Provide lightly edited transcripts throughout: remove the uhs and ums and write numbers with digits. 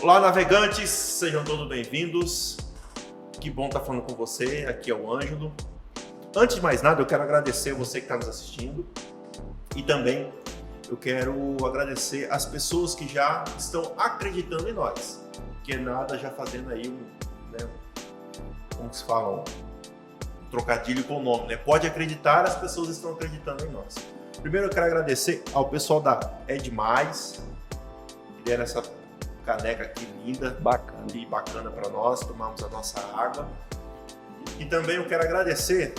Olá, navegantes, sejam todos bem-vindos. Que bom estar falando com você, aqui é o Ângelo. Antes de mais nada, eu quero agradecer a você que está nos assistindo e também eu quero agradecer as pessoas que já estão acreditando em nós, que nada já fazendo aí como se fala, um trocadilho com o nome, né? Pode acreditar, as pessoas estão acreditando em nós. Primeiro eu quero agradecer ao pessoal da É Demais, que deram essa caneca aqui linda, bacana para nós, tomamos a nossa água. E também eu quero agradecer,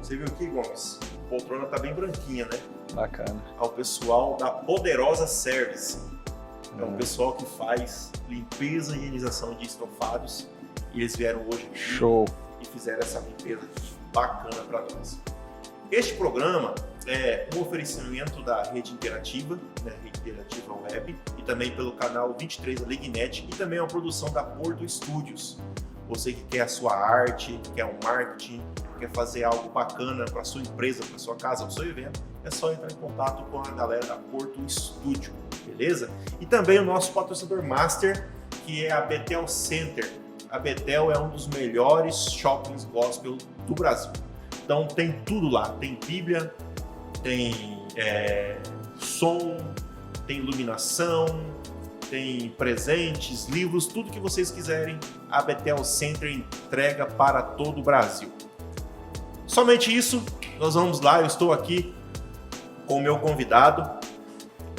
você viu aqui, Gomes, a poltrona tá bem branquinha, né? Bacana. Ao pessoal da Poderosa Service. É um pessoal que faz limpeza e higienização de estofados e eles vieram hoje aqui. Show. E fizeram essa limpeza bacana para nós. Este programa é um oferecimento da Rede Interativa, né, Rede Interativa Web, e também pelo canal 23 da Lignet, e também é uma produção da Porto Studios. Você que quer a sua arte, quer um marketing, quer fazer algo bacana para sua empresa, para sua casa, para o seu evento, é só entrar em contato com a galera da Porto Studio, beleza? E também o nosso patrocinador master, que é a Betel Center. A Betel é um dos melhores shoppings gospel do Brasil. Então tem tudo lá, tem Bíblia, tem som, tem iluminação, tem presentes, livros, tudo que vocês quiserem, a Betel Center entrega para todo o Brasil. Somente isso, nós vamos lá, eu estou aqui com o meu convidado.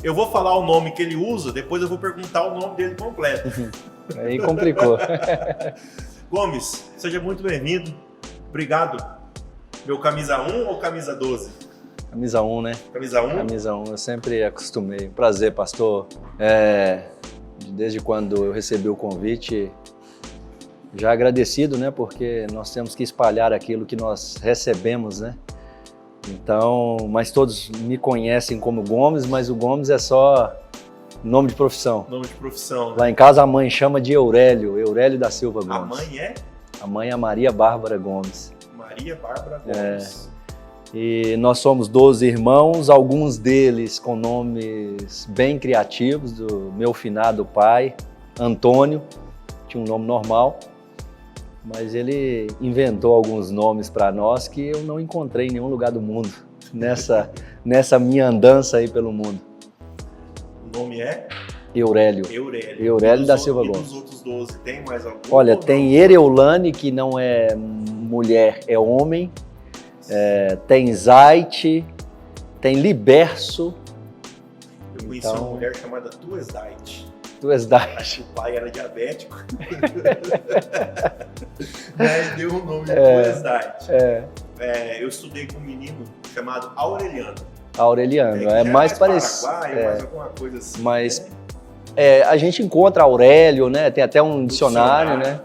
Eu vou falar o nome que ele usa, depois eu vou perguntar o nome dele completo. Aí complicou. Gomes, seja muito bem-vindo, obrigado. Meu camisa 1 ou camisa 12? Camisa 1, né? Camisa 1? Camisa 1, eu sempre acostumei. Prazer, pastor. Desde quando eu recebi o convite, já agradecido, né? Porque nós temos que espalhar aquilo que nós recebemos, né? Então, mas todos me conhecem como Gomes, mas o Gomes é só nome de profissão. Nome de profissão. Lá em casa a mãe chama de Aurélio da Silva Gomes. A mãe é? A mãe é Maria Bárbara Gomes. Maria Bárbara Gomes. E nós somos 12 irmãos, alguns deles com nomes bem criativos, do meu finado pai, Antônio, tinha um nome normal, mas ele inventou alguns nomes para nós que eu não encontrei em nenhum lugar do mundo, nessa minha andança aí pelo mundo. O nome é? Aurélio da Silva Gomes. E dos outros 12, tem mais algum? Olha, tem Ereulane, que não é mulher, é homem. Tem Zait, tem Liberso. Eu conheci uma mulher chamada Tuesdite. Tuesdite. O pai era diabético. Aí deu o nome de Tuesdite. Eu estudei com um menino chamado Aureliano. Aureliano, é mais parecido. Mais alguma coisa assim. Mas a gente encontra Aurélio, né? Tem até um dicionário, né?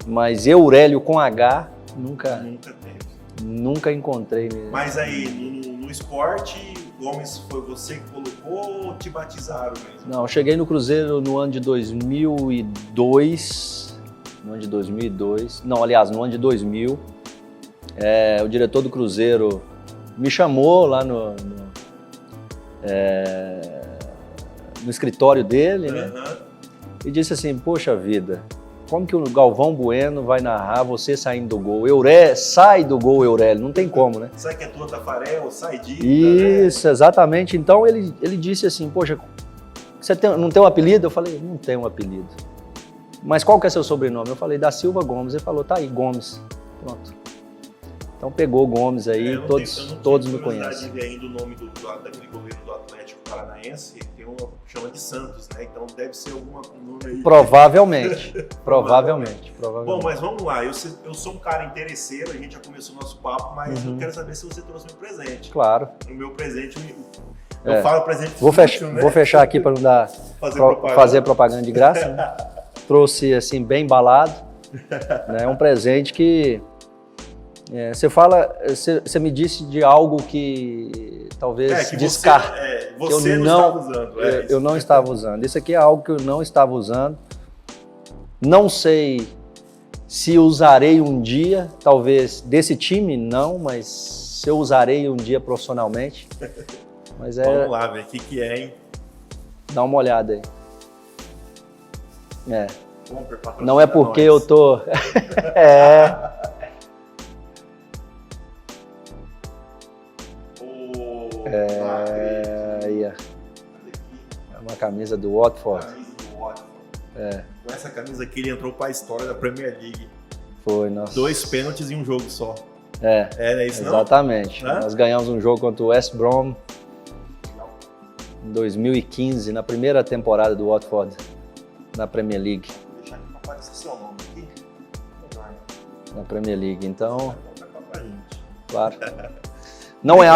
Mas Aurélio com H, nunca teve. Nunca encontrei mesmo. Mas aí, no esporte, Gomes, foi você que colocou ou te batizaram mesmo? Não, eu cheguei no Cruzeiro no ano de 2002. No ano de 2002. Não, aliás, no ano de 2000. O diretor do Cruzeiro me chamou lá no escritório dele, né? E disse assim, poxa vida, como que o Galvão Bueno vai narrar você saindo do gol? Sai do gol, Aurélio, não tem como, né? Sai que é tua, Tafarel, sai disso. Isso, né? Exatamente. Então ele disse assim, poxa, você não tem um apelido? Eu falei, não tenho um apelido. Mas qual que é seu sobrenome? Eu falei, da Silva Gomes. Ele falou, tá aí, Gomes. Pronto. Então pegou Gomes aí, todos me conhecem. Eu não ainda o nome daquele goleiro do Atlético Paranaense, tem chama de Santos, né? Então deve ser algum nome aí. Provavelmente. Bom, mas vamos lá, eu sou um cara interesseiro, a gente já começou o nosso papo, mas eu quero saber se você trouxe meu presente. Claro. O meu presente, eu falo presente vou fechar aqui para não dar fazer propaganda de graça. Né? Trouxe assim bem embalado, né? Um presente que você me disse de algo que talvez descarte. Você não estava usando. Eu não estava usando. Isso aqui é algo que eu não estava usando. Não sei Se usarei um dia, talvez desse time não, mas se eu usarei um dia profissionalmente. Mas Vamos lá, ver o que é, hein? Dá uma olhada aí. Compre, Não é porque nós. eu tô... Aí, ó. É uma camisa do Watford. Camisa do Watford. Com essa camisa aqui ele entrou para a história da Premier League. Foi, nossa. 2 pênaltis em um jogo só. É isso exatamente. Não? Nós ganhamos um jogo contra o West Brom em 2015, na primeira temporada do Watford na Premier League. Vou deixar aqui para aparecer seu nome aqui. Na Premier League, então, Pra gente. claro. Não é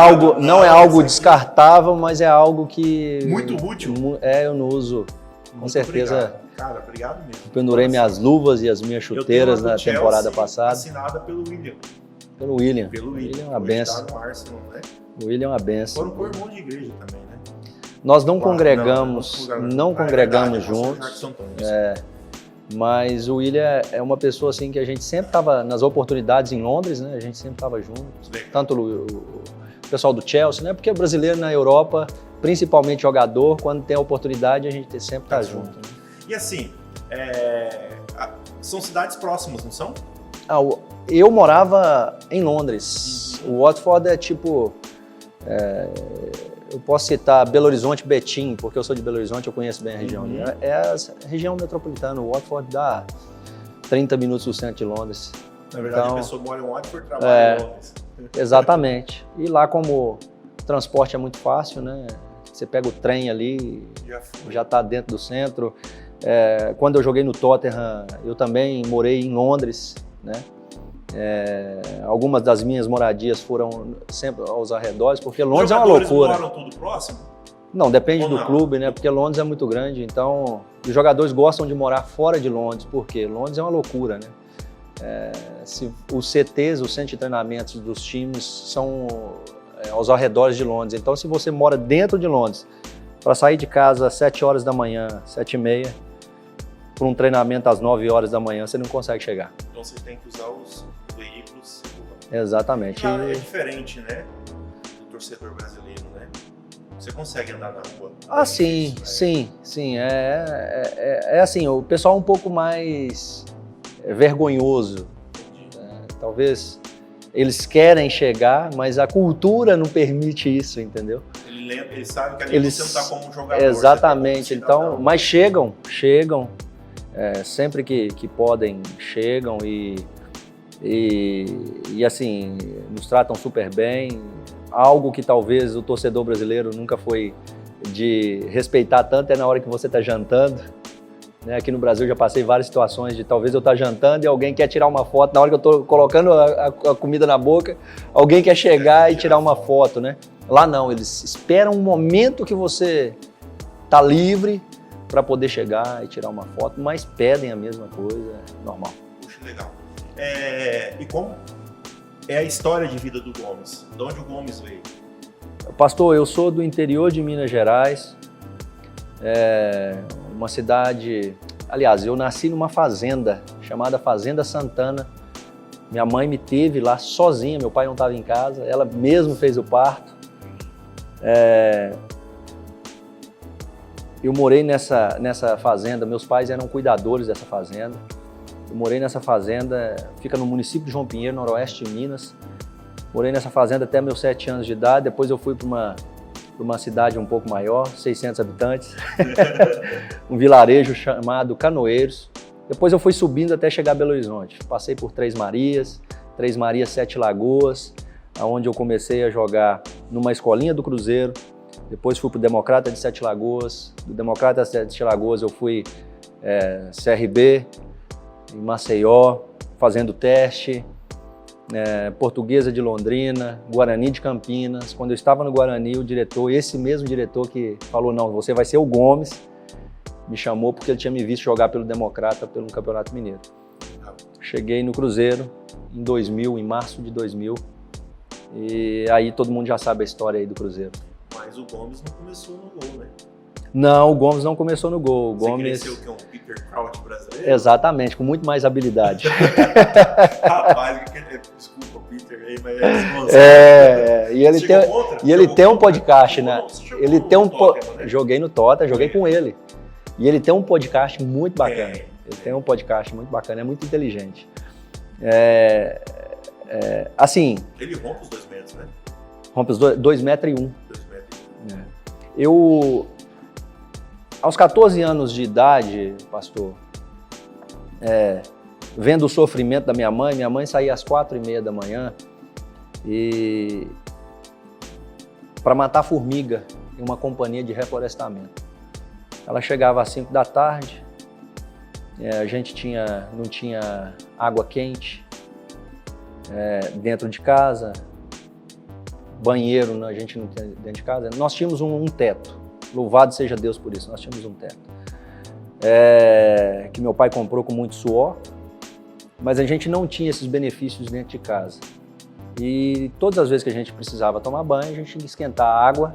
algo descartável, mas é algo que... Muito útil. Eu não uso. Com Muito certeza, obrigado. Cara, obrigado mesmo. pendurei minhas luvas e as minhas chuteiras na temporada passada. Assinada pelo William. Pelo William. Pelo William. É uma benção. Tá no Arsenal, né? O William é uma benção. Foram co-irmãos de igreja também, né? Nós não congregamos, não congregamos juntos. Mas o William é uma pessoa assim que a gente sempre estava nas oportunidades em Londres, né? A gente sempre estava junto. Tanto o pessoal do Chelsea, né? Porque o brasileiro na Europa, principalmente jogador, quando tem a oportunidade, a gente sempre está junto. Né? E assim, são cidades próximas, não são? Eu morava em Londres. O Watford é tipo... eu posso citar Belo Horizonte, Betim, porque eu sou de Belo Horizonte, eu conheço bem a região. É a região metropolitana. O Watford dá 30 minutos do centro de Londres. Na verdade, a pessoa mora em Watford e trabalha em Londres. Exatamente. E lá, como o transporte é muito fácil, né? Você pega o trem ali, já está dentro do centro. Quando eu joguei no Tottenham, eu também morei em Londres, né? Algumas das minhas moradias foram sempre aos arredores, porque Londres é uma loucura. Os moram tudo próximo? Não, depende do clube, né? Porque Londres é muito grande, então os jogadores gostam de morar fora de Londres, porque Londres é uma loucura, né? Os CTs, os centros de treinamentos dos times são aos arredores de Londres, então se você mora dentro de Londres, para sair de casa às 7 horas da manhã, 7h30, para um treinamento às 9 horas da manhã, você não consegue chegar. Então você tem que usar os veículos. Exatamente. É diferente, né? Do torcedor brasileiro, né? Você consegue andar na rua. Sim. É assim, o pessoal é um pouco mais vergonhoso. Talvez eles querem chegar, mas a cultura não permite isso, entendeu? Ele sabe que ali você não está como um jogador. Exatamente, então, mas chegam. Sempre que podem, chegam e assim, nos tratam super bem. Algo que talvez o torcedor brasileiro nunca foi de respeitar tanto é na hora que você está jantando. Né? Aqui no Brasil eu já passei várias situações de talvez eu estar jantando e alguém quer tirar uma foto. Na hora que eu estou colocando a comida na boca, alguém quer chegar e tirar uma foto, né? Lá não, eles esperam um momento que você está livre para poder chegar e tirar uma foto, mas pedem a mesma coisa, normal. Puxa, legal. E como é a história de vida do Gomes? De onde o Gomes veio? Pastor, eu sou do interior de Minas Gerais, uma cidade... Aliás, eu nasci numa fazenda chamada Fazenda Santana. Minha mãe me teve lá sozinha, meu pai não estava em casa, ela mesmo fez o parto. Eu morei nessa fazenda, meus pais eram cuidadores dessa fazenda. Eu morei nessa fazenda, fica no município de João Pinheiro, noroeste de Minas. Morei nessa fazenda até meus 7 anos de idade, depois eu fui para uma cidade um pouco maior, 600 habitantes, um vilarejo chamado Canoeiros. Depois eu fui subindo até chegar a Belo Horizonte. Passei por Três Marias, Sete Lagoas, onde eu comecei a jogar numa escolinha do Cruzeiro. Depois fui para o Democrata de Sete Lagoas. Do Democrata de Sete Lagoas eu fui CRB, em Maceió, fazendo teste. Portuguesa de Londrina, Guarani de Campinas. Quando eu estava no Guarani, o diretor, esse mesmo diretor que falou, não, você vai ser o Gomes, me chamou porque ele tinha me visto jogar pelo Democrata, pelo Campeonato Mineiro. Cheguei no Cruzeiro em 2000, em março de 2000, e aí todo mundo já sabe a história aí do Cruzeiro. Mas o Gomes não começou no gol, né? Não, o Gomes não começou no gol. Você cresceu que é um Peter Crouch brasileiro? dele? Exatamente, com muito mais habilidade. Rapaz, desculpa, Peter, aí, mas e ele tem um podcast, né? Ele tem um joguei no Tottenham, joguei com ele. E ele tem um podcast muito bacana. Ele tem um podcast muito bacana, é muito inteligente. Assim... Ele rompe os 2 metros, né? Rompe os 2,1 metros. 2,1 metros. Eu, aos 14 anos de idade, pastor, vendo o sofrimento da minha mãe saía às 4h30 da manhã e para matar formiga em uma companhia de reflorestamento. Ela chegava às 5 da tarde, a gente não tinha água quente dentro de casa, banheiro a gente não tinha dentro de casa. Nós tínhamos um teto, louvado seja Deus por isso, nós tínhamos um teto. Que meu pai comprou com muito suor, mas a gente não tinha esses benefícios dentro de casa. E todas as vezes que a gente precisava tomar banho, a gente tinha que esquentar a água,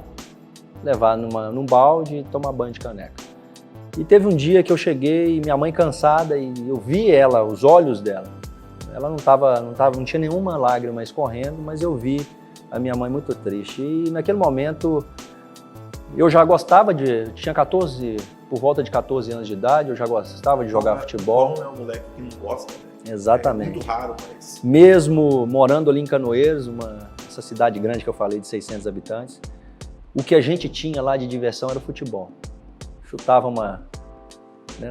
levar num balde e tomar banho de caneca. E teve um dia que eu cheguei, minha mãe cansada, e eu vi ela, os olhos dela. Ela não tinha nenhuma lágrima escorrendo, mas eu vi a minha mãe muito triste. E naquele momento, eu já gostava tinha por volta de 14 anos de idade, eu já gostava de jogar futebol. É um moleque que não gosta, né? Exatamente. É muito raro, mas... Mesmo morando ali em Canoeiros, essa cidade grande que eu falei de 600 habitantes, o que a gente tinha lá de diversão era o futebol. Chutava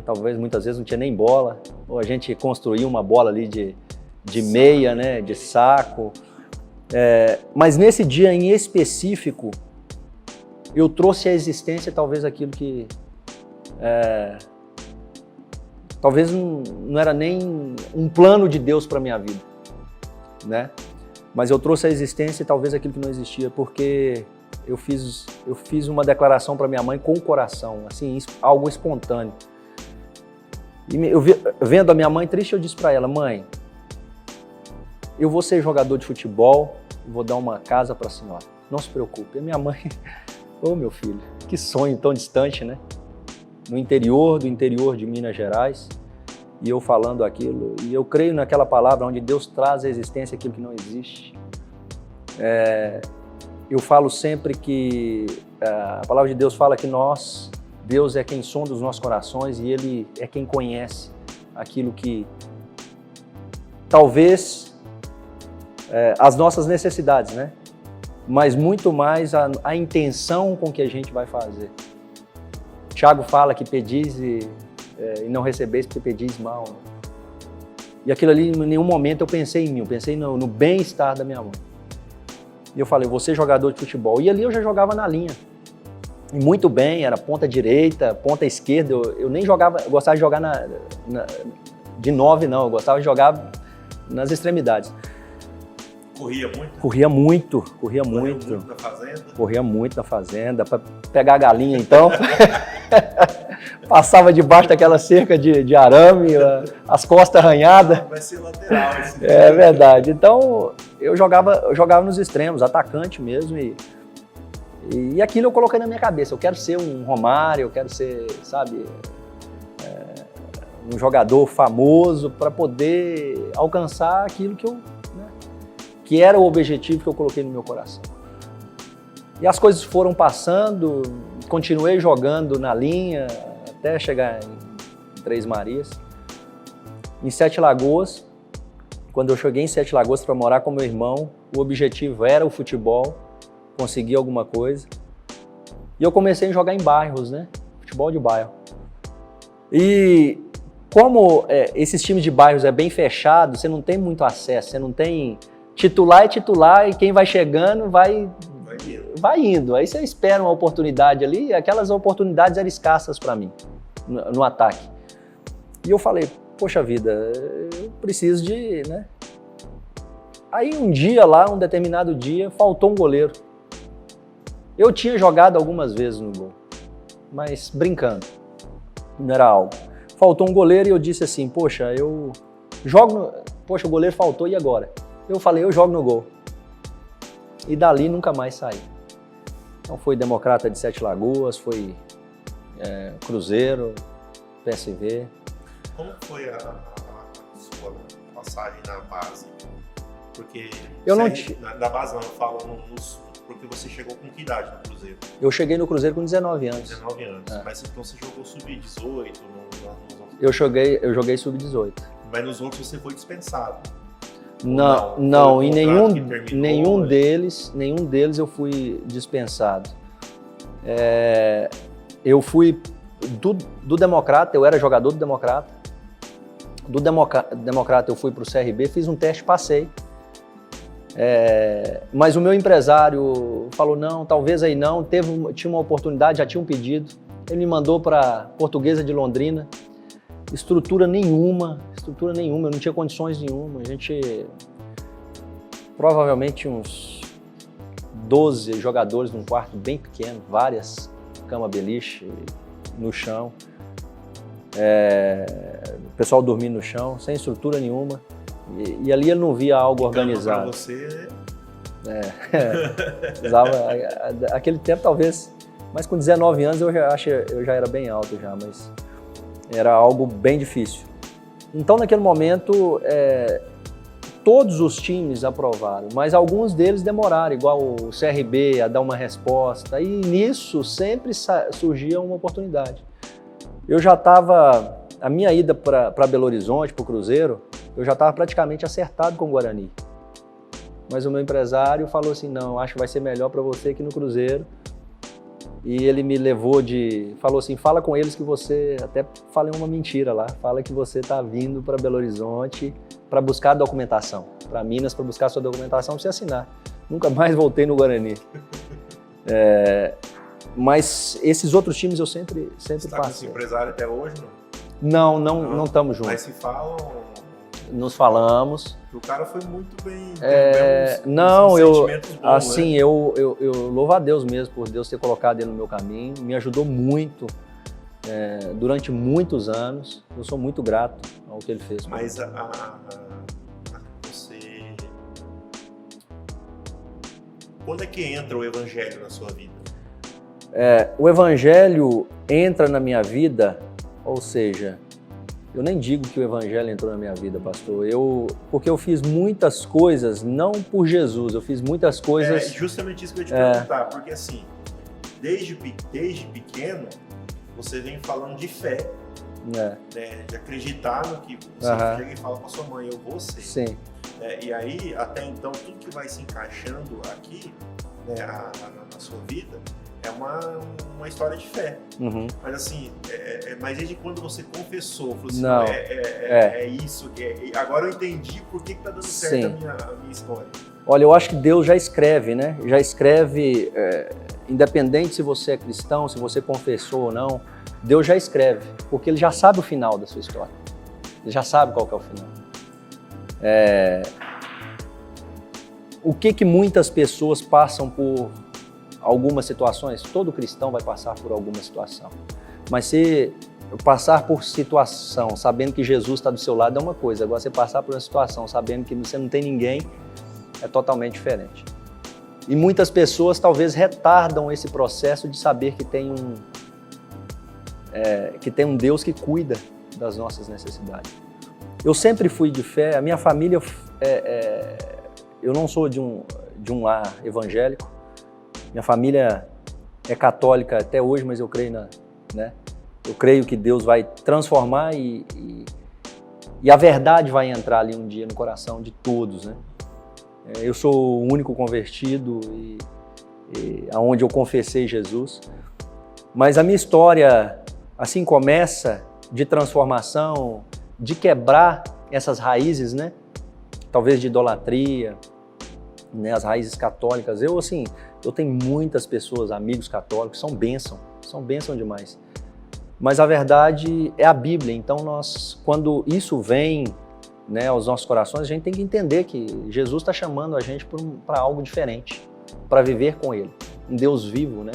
talvez muitas vezes não tinha nem bola, ou a gente construía uma bola ali de meia, né, de saco. Mas nesse dia em específico, eu trouxe à existência talvez aquilo que talvez não era nem um plano de Deus para minha vida, né? Mas eu trouxe à existência talvez aquilo que não existia, porque eu fiz uma declaração para minha mãe com o coração, assim, algo espontâneo. E vendo a minha mãe triste, eu disse para ela: mãe, eu vou ser jogador de futebol e vou dar uma casa para a senhora, não se preocupe. E a minha mãe, meu filho, que sonho tão distante, né? No interior de Minas Gerais, e eu falando aquilo, e eu creio naquela palavra onde Deus traz à existência aquilo que não existe. Eu falo sempre que a palavra de Deus fala que Deus é quem sonda os nossos corações e Ele é quem conhece aquilo que talvez as nossas necessidades, né? Mas muito mais a intenção com que a gente vai fazer. Tiago fala que pedis e não recebeis porque pedis mal. Né? E aquilo ali, em nenhum momento eu pensei em mim, eu pensei no bem-estar da minha mãe. E eu falei: eu vou ser jogador de futebol. E ali eu já jogava na linha. E muito bem, era ponta direita, ponta esquerda. Eu nem jogava, eu gostava de jogar de 9, não. Eu gostava de jogar nas extremidades. Corria muito? Corria muito. Corria muito na fazenda? Corria muito na fazenda. Para pegar a galinha, então, passava debaixo daquela cerca de arame, as costas arranhadas. Vai ser lateral esse dia. É verdade. Então, eu jogava nos extremos, atacante mesmo. E aquilo eu coloquei na minha cabeça. Eu quero ser um Romário, eu quero ser, sabe, um jogador famoso para poder alcançar aquilo que era o objetivo que eu coloquei no meu coração. E as coisas foram passando, continuei jogando na linha até chegar em Três Marias. Em Sete Lagoas, quando eu cheguei em Sete Lagoas para morar com meu irmão, o objetivo era o futebol, conseguir alguma coisa. E eu comecei a jogar em bairros, né? Futebol de bairro. E como esses times de bairros é bem fechado, você não tem muito acesso, você não tem... Titular é titular e quem vai chegando vai indo. Aí você espera uma oportunidade ali, e aquelas oportunidades eram escassas para mim, no ataque. E eu falei: poxa vida, eu preciso de... né? Aí um determinado dia, faltou um goleiro. Eu tinha jogado algumas vezes no gol, mas brincando, não era algo. Faltou um goleiro e eu disse assim: poxa, o goleiro faltou, e agora? Eu falei: eu jogo no gol. E dali nunca mais saí. Então foi Democrata de Sete Lagoas, foi Cruzeiro, PSV. como foi a sua passagem na base? Porque Eu não da base não, eu falo porque você chegou com que idade no Cruzeiro? Eu cheguei no Cruzeiro com 19 anos. 19 anos. É. Mas então você jogou sub-18? Eu joguei sub-18. Mas nos outros você foi dispensado? Não, em nenhum deles eu fui dispensado. Eu fui do Democrata, eu era jogador do Democrata. Do Democrata eu fui para o CRB, fiz um teste, passei. Mas o meu empresário falou, não, talvez aí não, tinha uma oportunidade, já tinha um pedido. Ele me mandou para Portuguesa de Londrina, estrutura nenhuma, eu não tinha condições nenhuma. A gente, provavelmente uns 12 jogadores num quarto bem pequeno, várias cama beliche no chão. O pessoal dormindo no chão, sem estrutura nenhuma. E ali ele não via algo organizado. Para você... Aquele tempo talvez, mas com 19 anos eu já era bem alto já, mas era algo bem difícil. Então naquele momento todos os times aprovaram, mas alguns deles demoraram, igual o CRB a dar uma resposta, e nisso sempre surgia uma oportunidade. Eu já estava, a minha ida para Belo Horizonte, para o Cruzeiro, eu já estava praticamente acertado com o Guarani. Mas o meu empresário falou assim, não, acho que vai ser melhor para você aqui no Cruzeiro. E ele me falou assim, fala com eles que você, até falei uma mentira lá, fala que você está vindo para Belo Horizonte para buscar documentação, para Minas, para buscar sua documentação para você assinar. Nunca mais voltei no Guarani. Mas esses outros times eu sempre passei. Você está com esse empresário até hoje, não? Não estamos juntos. Mas se falam... Nos falamos. O cara foi muito bem. Assim, eu louvo a Deus mesmo por Deus ter colocado ele no meu caminho. Me ajudou muito durante muitos anos. Eu sou muito grato ao que ele fez. Mas você. Quando é que entra o Evangelho na sua vida? O Evangelho entra na minha vida, ou seja, eu nem digo que o Evangelho entrou na minha vida, pastor, porque eu fiz muitas coisas, não por Jesus, eu fiz muitas coisas... É justamente isso que eu ia te perguntar, porque assim, desde pequeno, você vem falando de fé, né, de acreditar no que você chega e fala com a sua mãe, eu vou ser. Sim. E aí, até então, tudo que vai se encaixando aqui, né, na sua vida, é uma história de fé. Uhum. Mas assim, mas desde quando você confessou, falou assim, não, é isso, agora eu entendi por que tá dando certo a minha história. Olha, eu acho que Deus já escreve, né? Já escreve, independente se você é cristão, se você confessou ou não, Deus já escreve, porque Ele já sabe o final da sua história. Ele já sabe qual que é o final. O que muitas pessoas passam por algumas situações, todo cristão vai passar por alguma situação. Mas se passar por situação sabendo que Jesus está do seu lado é uma coisa, agora você passar por uma situação sabendo que você não tem ninguém é totalmente diferente. E muitas pessoas talvez retardam esse processo de saber que tem um Deus que cuida das nossas necessidades. Eu sempre fui de fé, a minha família, eu não sou de um lar evangélico. Minha família é católica até hoje, mas eu creio eu creio que Deus vai transformar e a verdade vai entrar ali um dia no coração de todos, né? Eu sou o único convertido aonde eu confessei Jesus. Mas a minha história assim começa de transformação, de quebrar essas raízes, né? Talvez de idolatria, né? As raízes católicas. Eu tenho muitas pessoas, amigos católicos, são bênção demais. Mas a verdade é a Bíblia, então quando isso vem, né, aos nossos corações, a gente tem que entender que Jesus está chamando a gente para algo diferente, para viver com Ele, um Deus vivo, né?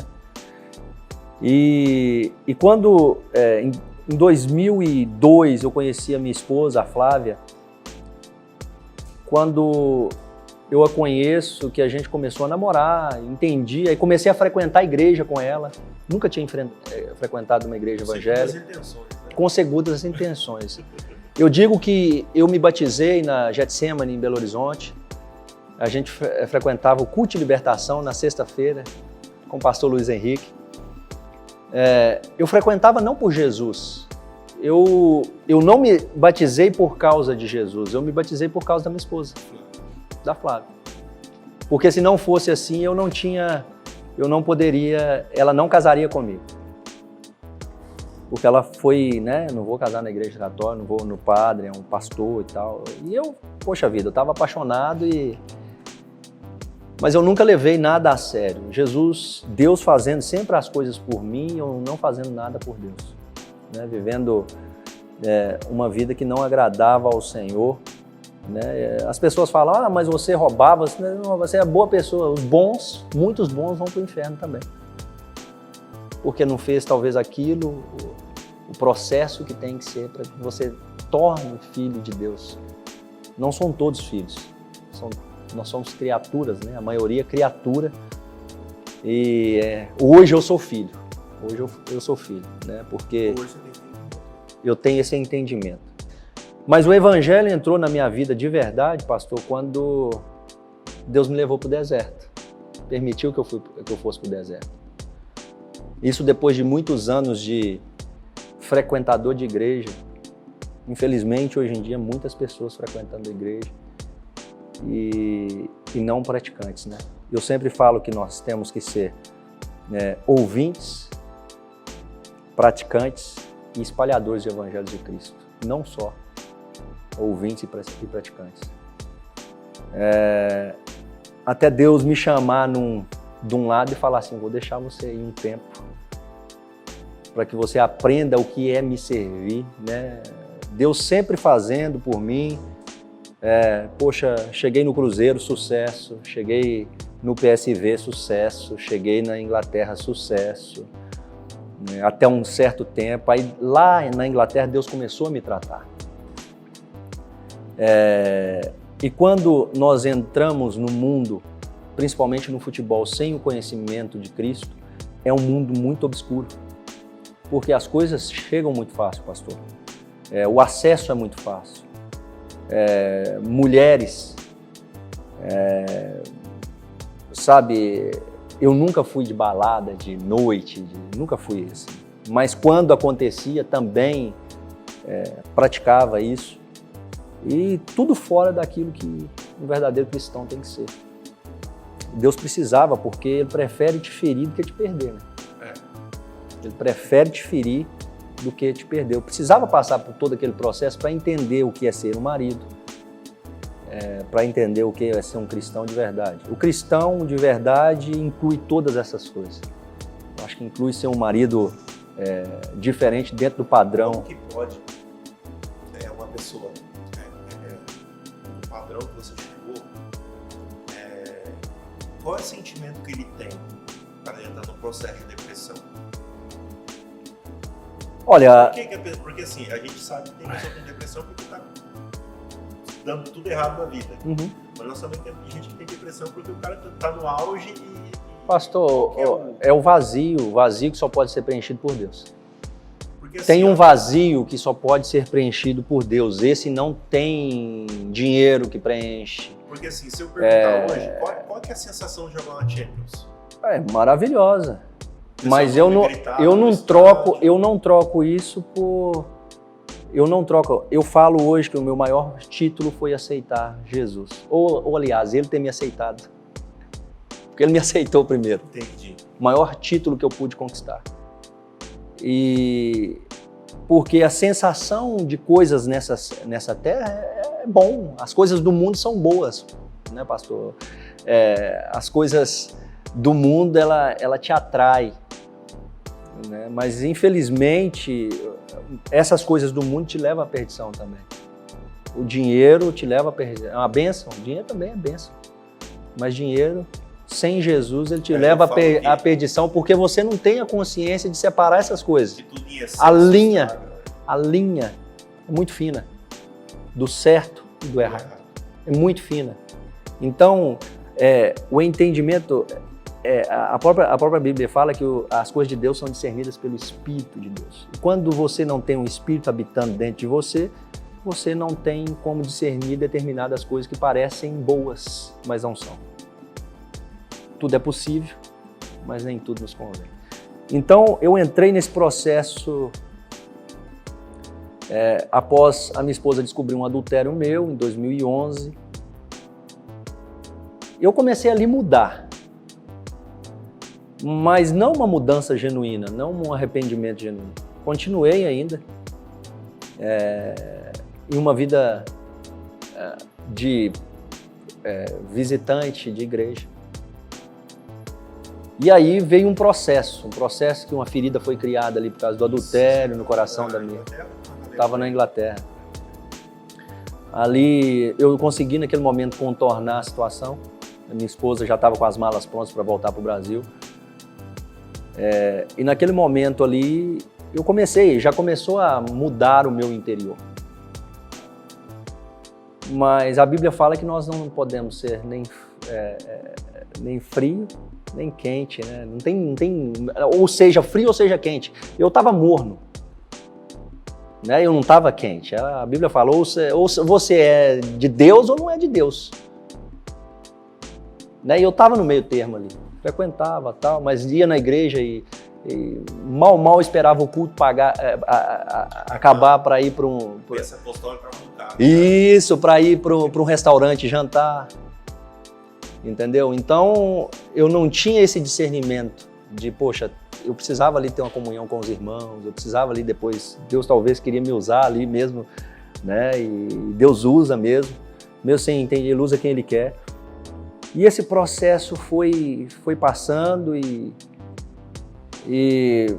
E quando, em 2002, eu conheci a minha esposa, a Flávia, quando eu a conheço, que a gente começou a namorar, entendi, aí comecei a frequentar a igreja com ela. Nunca tinha frequentado uma igreja evangélica. Intenções, com segundas intenções. Eu digo que eu me batizei na Getsemane, em Belo Horizonte. A gente frequentava o culto de libertação na sexta-feira com o pastor Luiz Henrique. Eu frequentava não por Jesus. Eu não me batizei por causa de Jesus, eu me batizei por causa da minha esposa, da Flávia. Porque se não fosse assim, eu não poderia, ela não casaria comigo. Porque ela foi, né, não vou casar na igreja católica, não vou no padre, é um pastor e tal. E eu, poxa vida, eu estava apaixonado mas eu nunca levei nada a sério. Deus fazendo sempre as coisas por mim e eu não fazendo nada por Deus. Né? Vivendo uma vida que não agradava ao Senhor. Né? As pessoas falam, mas você roubava, você é boa pessoa. Os bons, muitos bons vão para o inferno também. Porque não fez talvez aquilo, o processo que tem que ser para que você torne filho de Deus. Não são todos filhos, nós somos criaturas, né? A maioria é criatura. E hoje eu sou filho, eu sou filho, né? Porque eu tenho esse entendimento. Mas o evangelho entrou na minha vida de verdade, pastor, quando Deus me levou para o deserto, permitiu que eu fosse para o deserto. Isso depois de muitos anos de frequentador de igreja. Infelizmente, hoje em dia, muitas pessoas frequentando a igreja e não praticantes, né? Eu sempre falo que nós temos que ser ouvintes, praticantes e espalhadores de evangelho de Cristo. Não só ouvintes e praticantes. Até Deus me chamar de um lado e falar assim, vou deixar você aí um tempo para que você aprenda o que é me servir, né? Deus sempre fazendo por mim. Cheguei no Cruzeiro, sucesso. Cheguei no PSV, sucesso. Cheguei na Inglaterra, sucesso. Até um certo tempo. Aí lá na Inglaterra, Deus começou a me tratar. E quando nós entramos no mundo, principalmente no futebol, sem o conhecimento de Cristo, é um mundo muito obscuro. Porque as coisas chegam muito fácil, pastor. O acesso é muito fácil. Mulheres, sabe, eu nunca fui de balada, de noite, nunca fui assim. Mas quando acontecia, também praticava isso. E tudo fora daquilo que um verdadeiro cristão tem que ser. Deus precisava, porque Ele prefere te ferir do que te perder, né? Ele prefere te ferir do que te perder. Eu precisava passar por todo aquele processo para entender o que é ser um marido, para entender o que é ser um cristão de verdade. O cristão de verdade inclui todas essas coisas. Eu acho que inclui ser um marido diferente dentro do padrão. Como que pode uma pessoa, no padrão que você chegou, qual é o sentimento que ele tem para entrar no processo de depressão? Olha... Porque assim, a gente sabe que tem pessoa que tem depressão porque está dando tudo errado na vida. Uhum. Mas nós também temos gente que tem depressão porque o cara está no auge e... Pastor, é o vazio que só pode ser preenchido por Deus. Porque, assim, tem um vazio que só pode ser preenchido por Deus. Esse não tem dinheiro que preenche. Porque assim, se eu perguntar hoje, qual que é a sensação de jogar uma Champions? Maravilhosa. Mas eu não troco isso por... Eu falo hoje que o meu maior título foi aceitar Jesus. Ou aliás, Ele ter me aceitado. Porque Ele me aceitou primeiro. Entendi. O maior título que eu pude conquistar. E porque a sensação de coisas nessa terra é bom. As coisas do mundo são boas, né, pastor? As coisas do mundo, ela te atrai. Né? Mas, infelizmente, essas coisas do mundo te levam à perdição também. O dinheiro te leva à perdição. É uma bênção. O dinheiro também é bênção. Mas dinheiro, sem Jesus, ele te leva à perdição, porque você não tem a consciência de separar essas coisas. A linha é muito fina. Do certo e do errado. É muito fina. Então, o entendimento a própria Bíblia fala que as coisas de Deus são discernidas pelo Espírito de Deus. E quando você não tem um Espírito habitando dentro de você, você não tem como discernir determinadas coisas que parecem boas, mas não são. Tudo é possível, mas nem tudo nos convém. Então, eu entrei nesse processo após a minha esposa descobrir um adultério meu, em 2011. Eu comecei ali a mudar, mas não uma mudança genuína, não um arrependimento genuíno. Continuei ainda em uma vida de visitante de igreja. E aí veio um processo que uma ferida foi criada ali por causa do adultério no coração da minha. Estava na Inglaterra. Ali eu consegui naquele momento contornar a situação. A minha esposa já estava com as malas prontas para voltar para o Brasil. E naquele momento ali já começou a mudar o meu interior. Mas a Bíblia fala que nós não podemos ser nem frio, nem quente, né? Não tem, ou seja frio ou seja quente. Eu estava morno, né? Eu não estava quente. A Bíblia fala, ou você é de Deus ou não é de Deus. Né? E eu estava no meio termo ali, frequentava tal, mas ia na igreja e mal esperava o culto acabar para ir para um... Esse apostólico para voltar. Isso, para ir para um restaurante jantar. Entendeu? Então, eu não tinha esse discernimento de, poxa, eu precisava ali ter uma comunhão com os irmãos, eu precisava ali depois, Deus talvez queria me usar ali mesmo, né? E Deus usa mesmo sem entender, Ele usa quem Ele quer. E esse processo foi passando e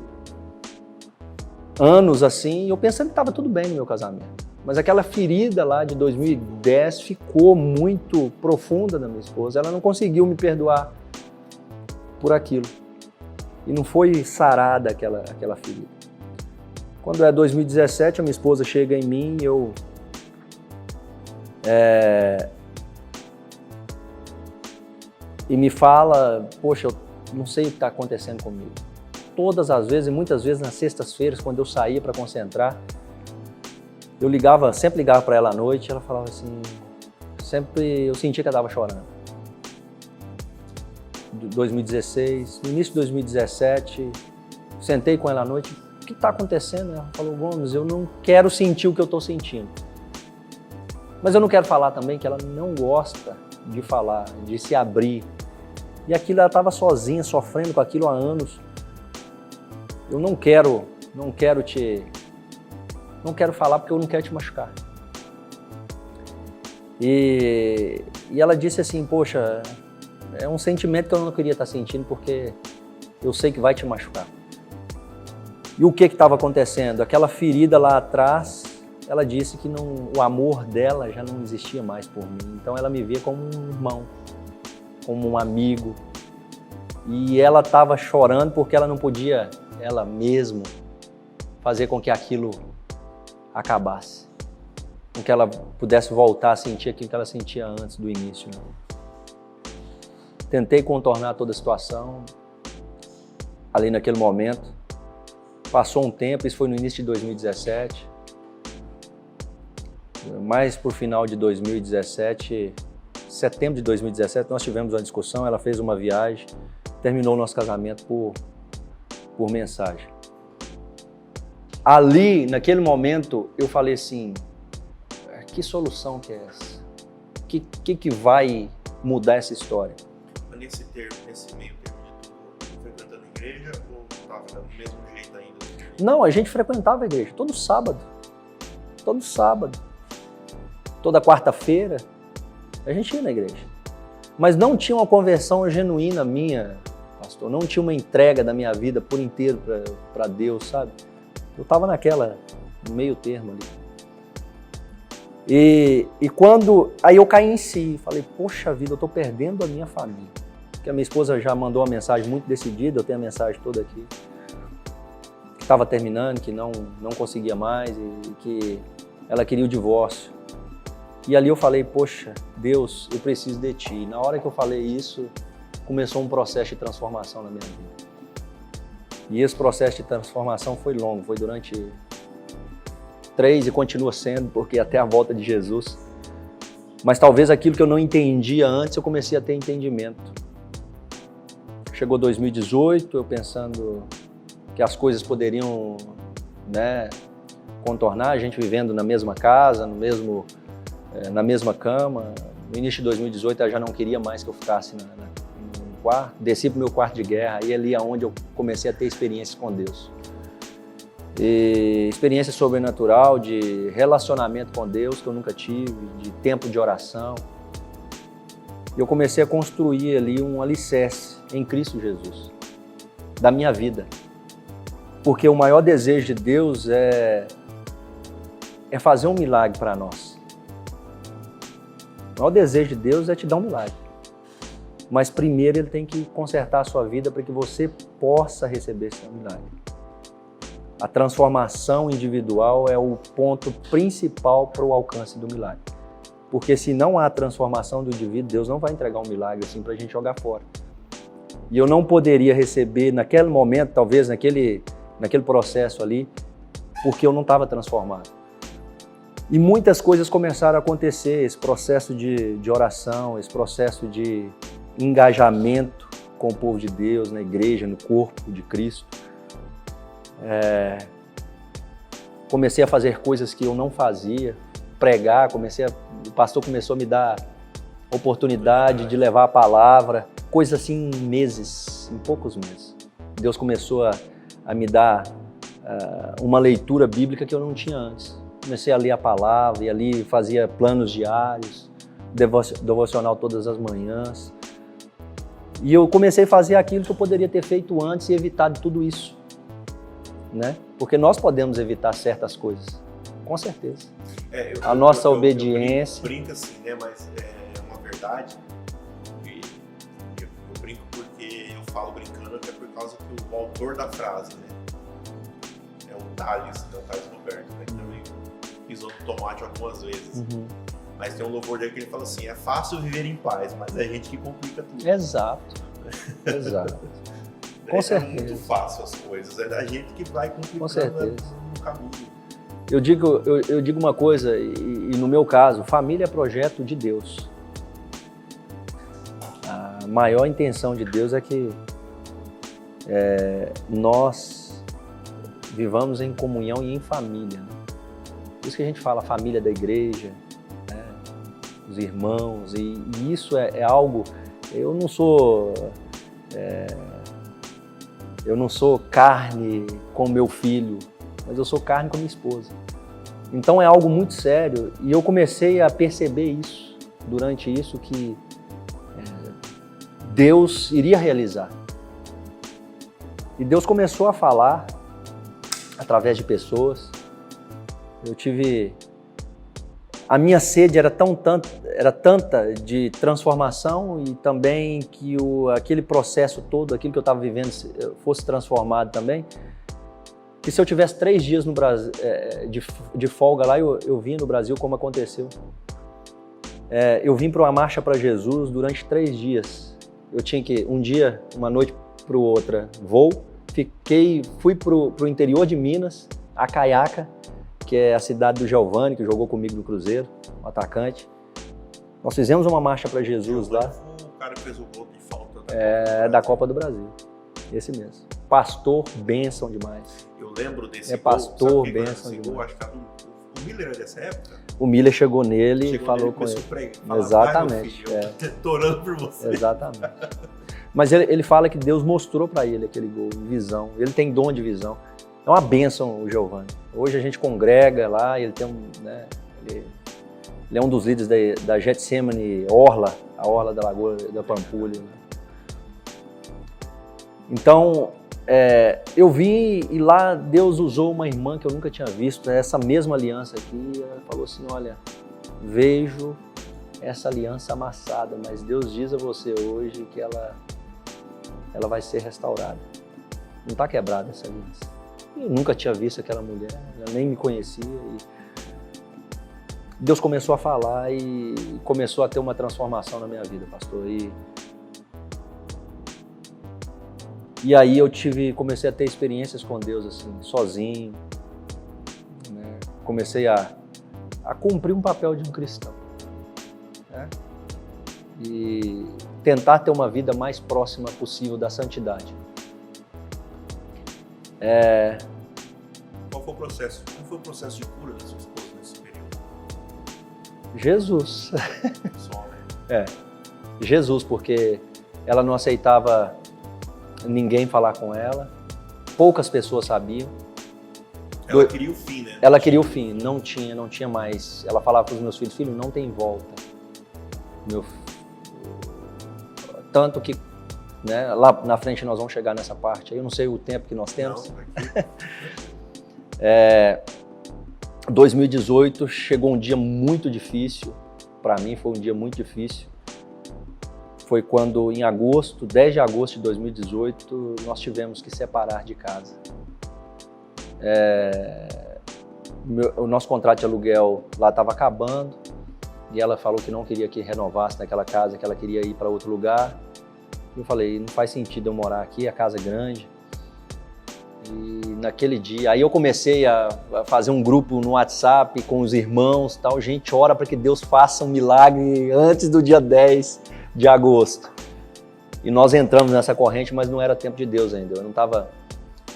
anos assim, eu pensando que estava tudo bem no meu casamento. Mas aquela ferida lá de 2010 ficou muito profunda na minha esposa. Ela não conseguiu me perdoar por aquilo. E não foi sarada aquela ferida. Quando é 2017, a minha esposa chega em mim e e me fala, poxa, eu não sei o que está acontecendo comigo. Todas as vezes, e muitas vezes nas sextas-feiras, quando eu saía para concentrar, eu sempre ligava para ela à noite, ela falava assim, eu sentia que ela estava chorando. 2016, no início de 2017, sentei com ela à noite, o que está acontecendo? Ela falou, Gomes, eu não quero sentir o que eu estou sentindo. Mas eu não quero falar também que ela não gosta de falar, de se abrir. E aquilo, ela estava sozinha, sofrendo com aquilo há anos. Eu não quero falar porque eu não quero te machucar. E ela disse assim, poxa, é um sentimento que eu não queria estar sentindo porque eu sei que vai te machucar. E o que estava acontecendo? Aquela ferida lá atrás, ela disse que o amor dela já não existia mais por mim. Então ela me via como um irmão, como um amigo. E ela estava chorando porque ela não podia, ela mesma, fazer com que aquilo acabasse. Com que ela pudesse voltar a sentir aquilo que ela sentia antes do início. Né? Tentei contornar toda a situação ali naquele momento. Passou um tempo, isso foi no início de 2017. Mais para o final de 2017, setembro de 2017, nós tivemos uma discussão, ela fez uma viagem, terminou o nosso casamento por mensagem. Ali, naquele momento, eu falei assim, que solução que é essa? Que vai mudar essa história? Nesse meio termo de tudo, frequentando a igreja ou estava do mesmo jeito ainda? Não, a gente frequentava a igreja todo sábado. Toda quarta-feira, a gente ia na igreja. Mas não tinha uma conversão genuína minha, pastor. Não tinha uma entrega da minha vida por inteiro para Deus, sabe? Eu estava no meio termo ali. E quando... Aí eu caí em si, falei, poxa vida, eu estou perdendo a minha família. Porque a minha esposa já mandou uma mensagem muito decidida, eu tenho a mensagem toda aqui. Que estava terminando, que não conseguia mais e que ela queria o divórcio. E ali eu falei, poxa, Deus, eu preciso de Ti. Na hora que eu falei isso, começou um processo de transformação na minha vida. E esse processo de transformação foi longo, foi durante 3 e continua sendo, porque até a volta de Jesus. Mas talvez aquilo que eu não entendia antes, eu comecei a ter entendimento. Chegou 2018, eu pensando que as coisas poderiam, né, contornar, a gente vivendo na mesma casa, na mesma cama. No início de 2018 eu já não queria mais que eu ficasse no quarto, desci para o meu quarto de guerra, e ali é onde eu comecei a ter experiências com Deus. E experiência sobrenatural, de relacionamento com Deus que eu nunca tive, de tempo de oração. E eu comecei a construir ali um alicerce em Cristo Jesus, da minha vida. Porque o maior desejo de Deus é fazer um milagre para nós. O maior desejo de Deus é te dar um milagre. Mas primeiro Ele tem que consertar a sua vida para que você possa receber esse milagre. A transformação individual é o ponto principal para o alcance do milagre. Porque se não há transformação do indivíduo, Deus não vai entregar um milagre assim para a gente jogar fora. E eu não poderia receber naquele momento, talvez naquele processo ali, porque eu não estava transformado. E muitas coisas começaram a acontecer, esse processo de oração, esse processo de engajamento com o povo de Deus, na igreja, no corpo de Cristo. Comecei a fazer coisas que eu não fazia, pregar, o pastor começou a me dar oportunidade de levar a palavra, coisas assim em poucos meses. Deus começou a me dar uma leitura bíblica que eu não tinha antes. Comecei a ler a palavra e ali fazia planos diários, devocional todas as manhãs. E eu comecei a fazer aquilo que eu poderia ter feito antes e evitado tudo isso. Né? Porque nós podemos evitar certas coisas, com certeza. A nossa obediência. Eu brinco assim, né? Mas é uma verdade. Eu brinco porque eu falo brincando, até por causa que o autor da frase, né? É o Thales Roberto, né? Que também pisou no tomate algumas vezes. Uhum. Mas tem um louvor dele que ele fala assim: é fácil viver em paz, mas é a gente que complica tudo. Exato. Com certeza. É muito fácil as coisas, é a gente que vai complicando no caminho. Eu digo uma coisa, e no meu caso, família é projeto de Deus. A maior intenção de Deus é que nós vivamos em comunhão e em família. Né? Por isso que a gente fala família da igreja, né? Os irmãos, e isso é algo... Eu não sou carne com meu filho, mas eu sou carne com minha esposa. Então é algo muito sério, e eu comecei a perceber isso, durante isso, que Deus iria realizar. E Deus começou a falar através de pessoas. A minha sede era tanta de transformação, e também que aquele processo todo, aquilo que eu estava vivendo, fosse transformado também, que se eu tivesse 3 dias no Brasil, de folga lá, eu vim no Brasil, como aconteceu. Eu vim para uma marcha para Jesus durante 3 dias. Eu tinha que, um dia, uma noite para outra, voo, fui para o interior de Minas, a Caiaca, que é a cidade do Giovanni, que jogou comigo no Cruzeiro, um atacante. Nós fizemos uma marcha para Jesus lá. O cara que fez o gol de falta da Copa do Brasil. Esse mesmo. Pastor, bênção demais. Eu lembro desse gol. Pastor, bênção demais. Gol, acho que o Miller era dessa época? O Miller chegou nele e falou com ele. Exatamente. Torando por você. Exatamente. Mas ele fala que Deus mostrou para ele aquele gol, visão. Ele tem dom de visão. É uma bênção o Giovanni. Hoje a gente congrega lá, ele tem ele é um dos líderes da Getsemane Orla, a Orla da Lagoa da Pampulha. Né? Então, eu vim e lá Deus usou uma irmã que eu nunca tinha visto, essa mesma aliança aqui, e ela falou assim: olha, vejo essa aliança amassada, mas Deus diz a você hoje que ela vai ser restaurada. Não está quebrada essa aliança. Eu nunca tinha visto aquela mulher, ela nem me conhecia. E Deus começou a falar e começou a ter uma transformação na minha vida, pastor. E E aí eu comecei a ter experiências com Deus assim, sozinho, né? Comecei a cumprir um papel de um cristão, né? E tentar ter uma vida mais próxima possível da santidade. Qual foi o processo? Como foi o processo de cura da sua esposa nesse período? Jesus. Só, né? Jesus, porque ela não aceitava ninguém falar com ela, poucas pessoas sabiam. Ela queria o fim, né? Ela queria o fim, não tinha mais. Ela falava para os meus filhos, filho, não tem volta. Tanto que, né, lá na frente nós vamos chegar nessa parte. Eu não sei o tempo que nós temos. 2018 chegou um dia muito difícil, para mim foi um dia muito difícil. Foi quando, em agosto, 10 de agosto de 2018, nós tivemos que separar de casa. O nosso contrato de aluguel lá estava acabando e ela falou que não queria que renovasse naquela casa, que ela queria ir para outro lugar. Eu falei, não faz sentido eu morar aqui, a casa é grande. E naquele dia, aí eu comecei a fazer um grupo no WhatsApp com os irmãos, tal. Gente, ora para que Deus faça um milagre antes do dia 10 de agosto. E nós entramos nessa corrente, mas não era tempo de Deus ainda. Eu não estava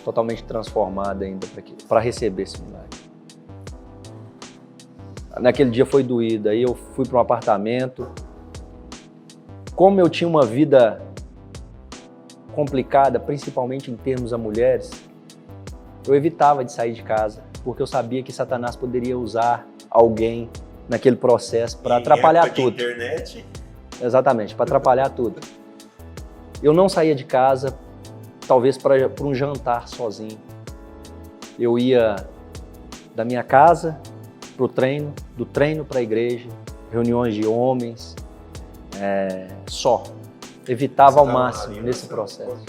totalmente transformado ainda para receber esse milagre. Naquele dia foi doído. Aí eu fui para um apartamento. Como eu tinha uma vida complicada, principalmente em termos a mulheres, eu evitava de sair de casa, porque eu sabia que Satanás poderia usar alguém naquele processo para atrapalhar tudo. Internet. Exatamente, para atrapalhar tudo. Eu não saía de casa, talvez para um jantar sozinho. Eu ia da minha casa para o treino, do treino para a igreja, reuniões de homens, só. Evitava ao máximo nesse processo.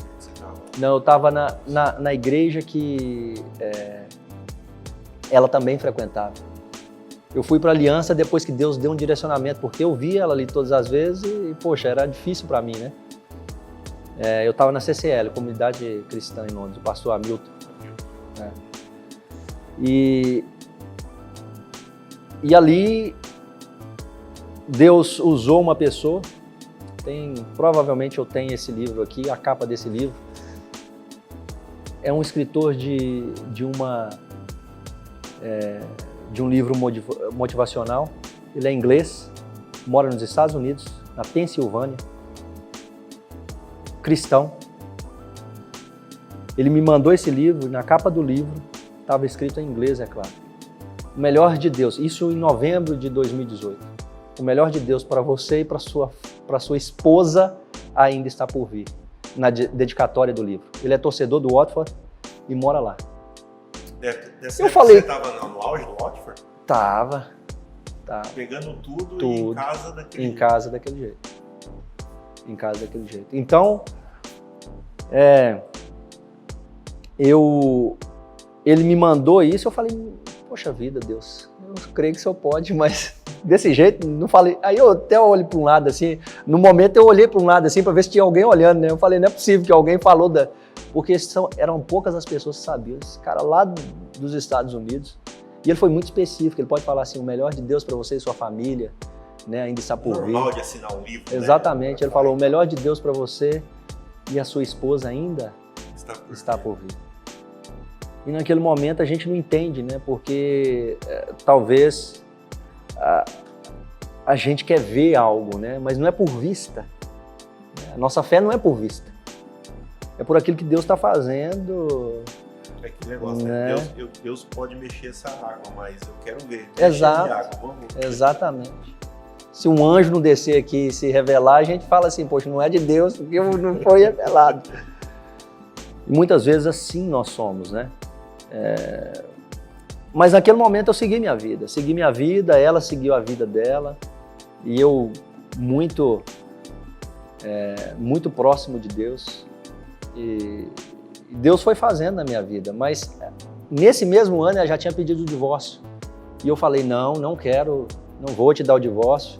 Não, eu estava na igreja que ela também frequentava. Eu fui para a Aliança depois que Deus deu um direcionamento, porque eu via ela ali todas as vezes e, poxa, era difícil para mim, né? Eu estava na CCL, Comunidade Cristã em Londres, o pastor Hamilton. E ali Deus usou uma pessoa, provavelmente eu tenho esse livro aqui, a capa desse livro. É um escritor de um livro motivacional. Ele é inglês, mora nos Estados Unidos, na Pensilvânia, cristão. Ele me mandou esse livro, e na capa do livro estava escrito em inglês, é claro. O melhor de Deus, isso em novembro de 2018. O melhor de Deus para você e para sua esposa ainda está por vir, na dedicatória do livro. Ele é torcedor do Watford e mora lá. Eu falei, você estava no auge do Watford? Tava. Pegando tudo. E em casa daquele jeito. Em casa daquele jeito. Então, ele me mandou isso, eu falei, poxa vida, Deus, eu creio que o Senhor pode, mas desse jeito, não falei. Aí eu até olhei para um lado assim, no momento eu olhei para um lado assim para ver se tinha alguém olhando, né? Eu falei, não é possível que alguém falou porque eram poucas as pessoas que sabiam. Esse cara lá dos Estados Unidos, e ele foi muito específico, ele pode falar assim, o melhor de Deus para você e sua família, né, ainda está por vir. Normal de assinar um livro. Exatamente, né? Ele falou, o melhor de Deus para você e a sua esposa ainda está por vir. E naquele momento a gente não entende, né? Porque talvez a gente quer ver algo, né? Mas não é por vista. A nossa fé não é por vista. É por aquilo que Deus está fazendo. É que negócio, né? Deus pode mexer essa água, mas eu quero ver. Exato. Água, vamos ver. Exatamente. Se um anjo não descer aqui e se revelar, a gente fala assim, poxa, não é de Deus, porque não foi revelado. E muitas vezes assim nós somos, né? Mas naquele momento eu segui minha vida, ela seguiu a vida dela, e eu muito próximo de Deus, e Deus foi fazendo na minha vida, mas nesse mesmo ano ela já tinha pedido o divórcio, e eu falei, não quero, não vou te dar o divórcio.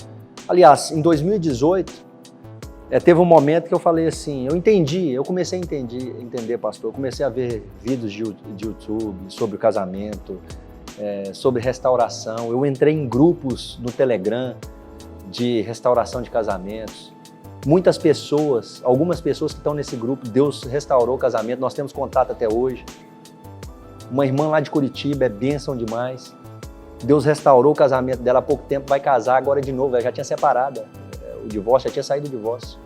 Aliás, em 2018, Teve um momento que eu falei assim, eu comecei a entender, pastor, eu comecei a ver vídeos de YouTube sobre o casamento, sobre restauração, eu entrei em grupos no Telegram de restauração de casamentos. Muitas pessoas, algumas pessoas que estão nesse grupo, Deus restaurou o casamento, nós temos contato até hoje. Uma irmã lá de Curitiba, é bênção demais. Deus restaurou o casamento dela há pouco tempo, vai casar agora de novo, ela já tinha separado, o divórcio, já tinha saído do divórcio.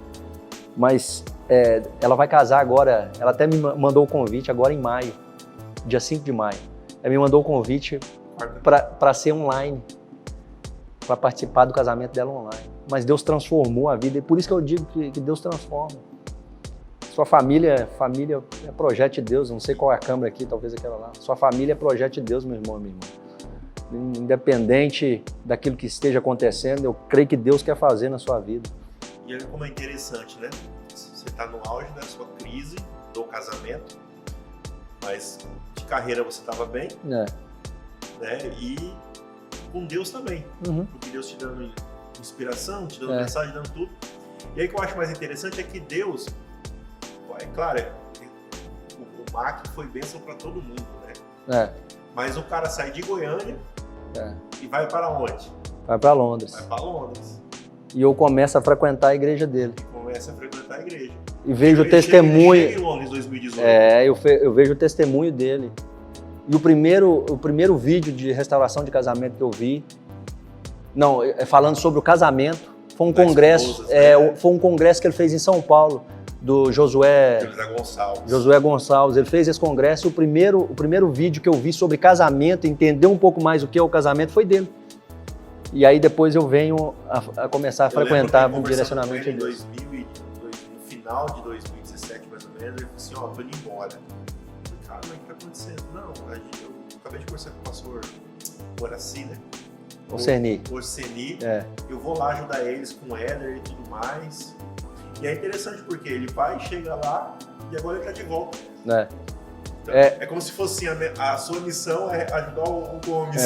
Mas ela vai casar agora, ela até me mandou o convite agora em maio, dia 5 de maio. Ela me mandou o convite para ser online, para participar do casamento dela online. Mas Deus transformou a vida, e por isso que eu digo que Deus transforma. Sua família é projeto de Deus, não sei qual é a câmera aqui, talvez aquela lá. Sua família é projeto de Deus, meu irmão, minha irmã. Independente daquilo que esteja acontecendo, eu creio que Deus quer fazer na sua vida. E olha como é interessante, né? Você está no auge da sua crise, do casamento, mas de carreira você estava bem, né? E com Deus também, porque Deus te dando inspiração, te dando mensagem, dando tudo. E aí o que eu acho mais interessante é que Deus, claro, o MAC foi bênção para todo mundo, né? Mas o cara sai de Goiânia e vai para onde? Vai para Londres. Vai para Londres. E eu começo a frequentar a igreja dele. Começa a frequentar a igreja. E vejo o testemunho. Chega em Londres 2018. Eu vejo o testemunho dele. E o primeiro vídeo de restauração de casamento que eu vi, falando sobre o casamento, foi um congresso, foi um congresso que ele fez em São Paulo, do Josué Gonçalves. Ele fez esse congresso e o primeiro vídeo que eu vi sobre casamento, entender um pouco mais o que é o casamento, foi dele. E aí depois eu venho a começar a frequentar o direcionamento de Deus. No final de 2017, mais ou menos, ele falou assim, tô indo embora. Eu falei, cara, mas o que tá acontecendo? Não, eu acabei de conversar com o pastor Horaci, né? Orseni. Eu vou lá ajudar eles com o Éder e tudo mais. E é interessante porque ele vai, chega lá e agora ele tá de volta. Então, é como se fosse a sua missão é ajudar o Gomes.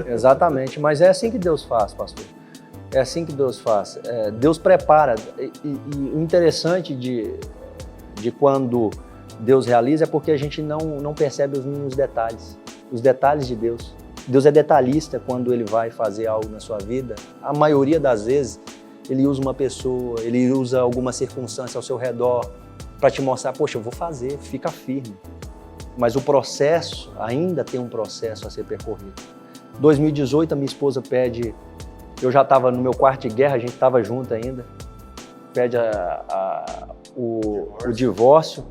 Exatamente, mas é assim que Deus faz, pastor. É assim que Deus faz. Deus prepara. E o interessante de quando Deus realiza é porque a gente não percebe os mínimos detalhes. Os detalhes de Deus. Deus é detalhista quando Ele vai fazer algo na sua vida. A maioria das vezes, Ele usa uma pessoa, Ele usa alguma circunstância ao seu redor para te mostrar, poxa, eu vou fazer, fica firme. Mas o processo, ainda tem um processo a ser percorrido. 2018, a minha esposa pede, eu já estava no meu quarto de guerra, a gente estava junto ainda, pede o divórcio.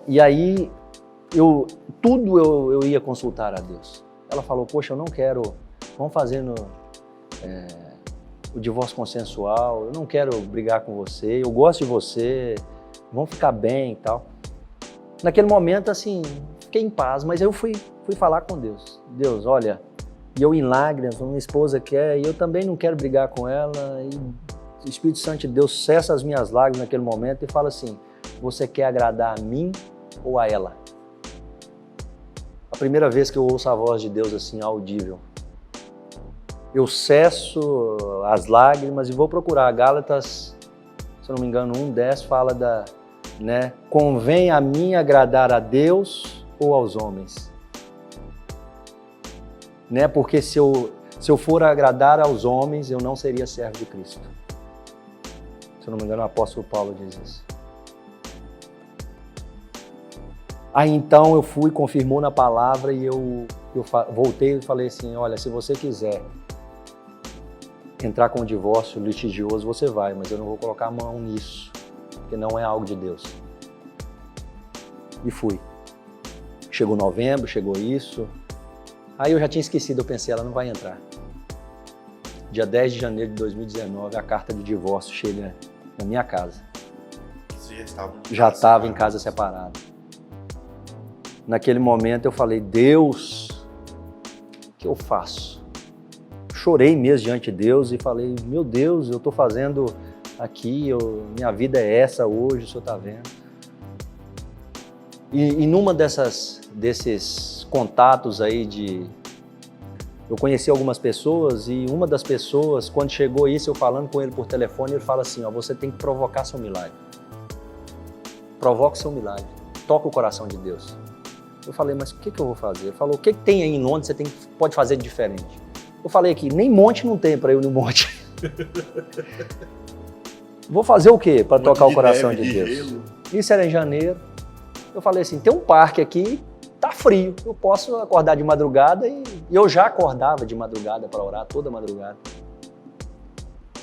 E aí, eu ia consultar a Deus. Ela falou, poxa, eu não quero, vamos fazer o divórcio consensual, eu não quero brigar com você, eu gosto de você, vamos ficar bem e tal. Naquele momento, assim, fiquei em paz, mas eu fui falar com Deus. Deus, olha, e eu em lágrimas, minha esposa quer, e eu também não quero brigar com ela, e o Espírito Santo de Deus cessa as minhas lágrimas naquele momento e fala assim, você quer agradar a mim ou a ela? A primeira vez que eu ouço a voz de Deus assim, audível. Eu cesso as lágrimas e vou procurar. Gálatas, se eu não me engano, 1:10 fala convém a mim agradar a Deus ou aos homens? Porque se eu for agradar aos homens, eu não seria servo de Cristo. Se eu não me engano, o apóstolo Paulo diz isso. Aí então eu fui, confirmou na palavra e eu voltei e falei assim, olha, se você quiser entrar com um divórcio litigioso, você vai, mas eu não vou colocar a mão nisso, porque não é algo de Deus. E fui. Chegou novembro, chegou isso. Aí eu já tinha esquecido, eu pensei, ela não vai entrar. Dia 10 de janeiro de 2019, a carta de divórcio chega na minha casa. Já estava em casa separada. Naquele momento eu falei, Deus, o que eu faço? Chorei mesmo diante de Deus e falei, meu Deus, eu estou fazendo aqui, minha vida é essa hoje, o Senhor está vendo. E numa desses contatos aí Eu conheci algumas pessoas e uma das pessoas, quando chegou isso, eu falando com ele por telefone, ele fala assim, ó, você tem que provocar seu milagre. Provoca o seu milagre. Toca o coração de Deus. Eu falei, mas o que eu vou fazer? Ele falou, o que tem aí em Londres que você pode fazer de diferente? Eu falei aqui, nem monte não tem para ir no monte. Vou fazer o quê para tocar o coração de Deus? Gelo. Isso era em janeiro. Eu falei assim, tem um parque aqui, tá frio, eu posso acordar de madrugada e eu já acordava de madrugada para orar toda madrugada.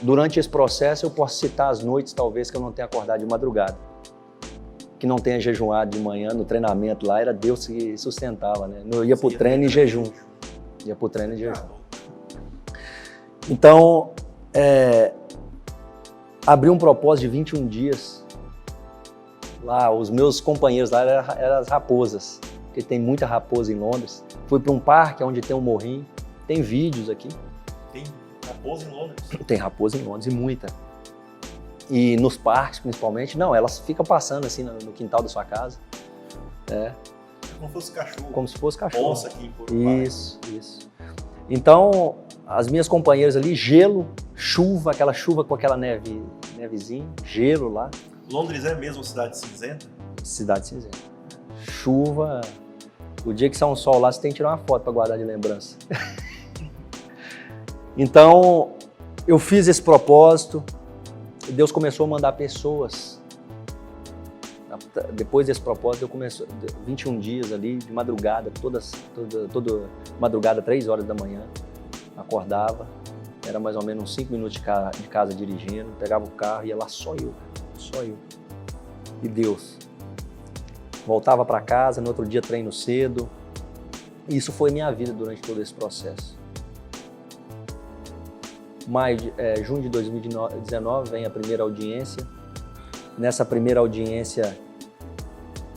Durante esse processo eu posso citar as noites talvez que eu não tenha acordado de madrugada, que não tenha jejuado de manhã no treinamento lá, era Deus que sustentava, né? Eu ia pro treino em jejum. Ia pro treino em jejum. Então, abri um propósito de 21 dias. Lá, os meus companheiros lá eram as raposas, porque tem muita raposa em Londres. Fui para um parque onde tem um morrinho, tem vídeos aqui. Tem raposa em Londres? Tem raposa em Londres, e muita. E nos parques, principalmente, não, elas ficam passando assim no quintal da sua casa. É como se fosse cachorro. Como se fosse cachorro. Onça aqui em Corumbá. Isso. Então, as minhas companheiras ali, gelo, chuva, aquela chuva com aquela nevezinha, gelo lá. Londres é mesmo cidade cinzenta? Cidade cinzenta. Chuva. O dia que sai um sol lá, você tem que tirar uma foto para guardar de lembrança. Então, eu fiz esse propósito e Deus começou a mandar pessoas. Depois desse propósito, eu comecei 21 dias ali, de madrugada, toda madrugada, 3 horas da manhã, acordava, era mais ou menos uns 5 minutos de casa dirigindo, pegava o carro, ia lá só eu. E Deus. Voltava para casa, no outro dia treino cedo. Isso foi minha vida durante todo esse processo. Junho de 2019 vem a primeira audiência. Nessa primeira audiência,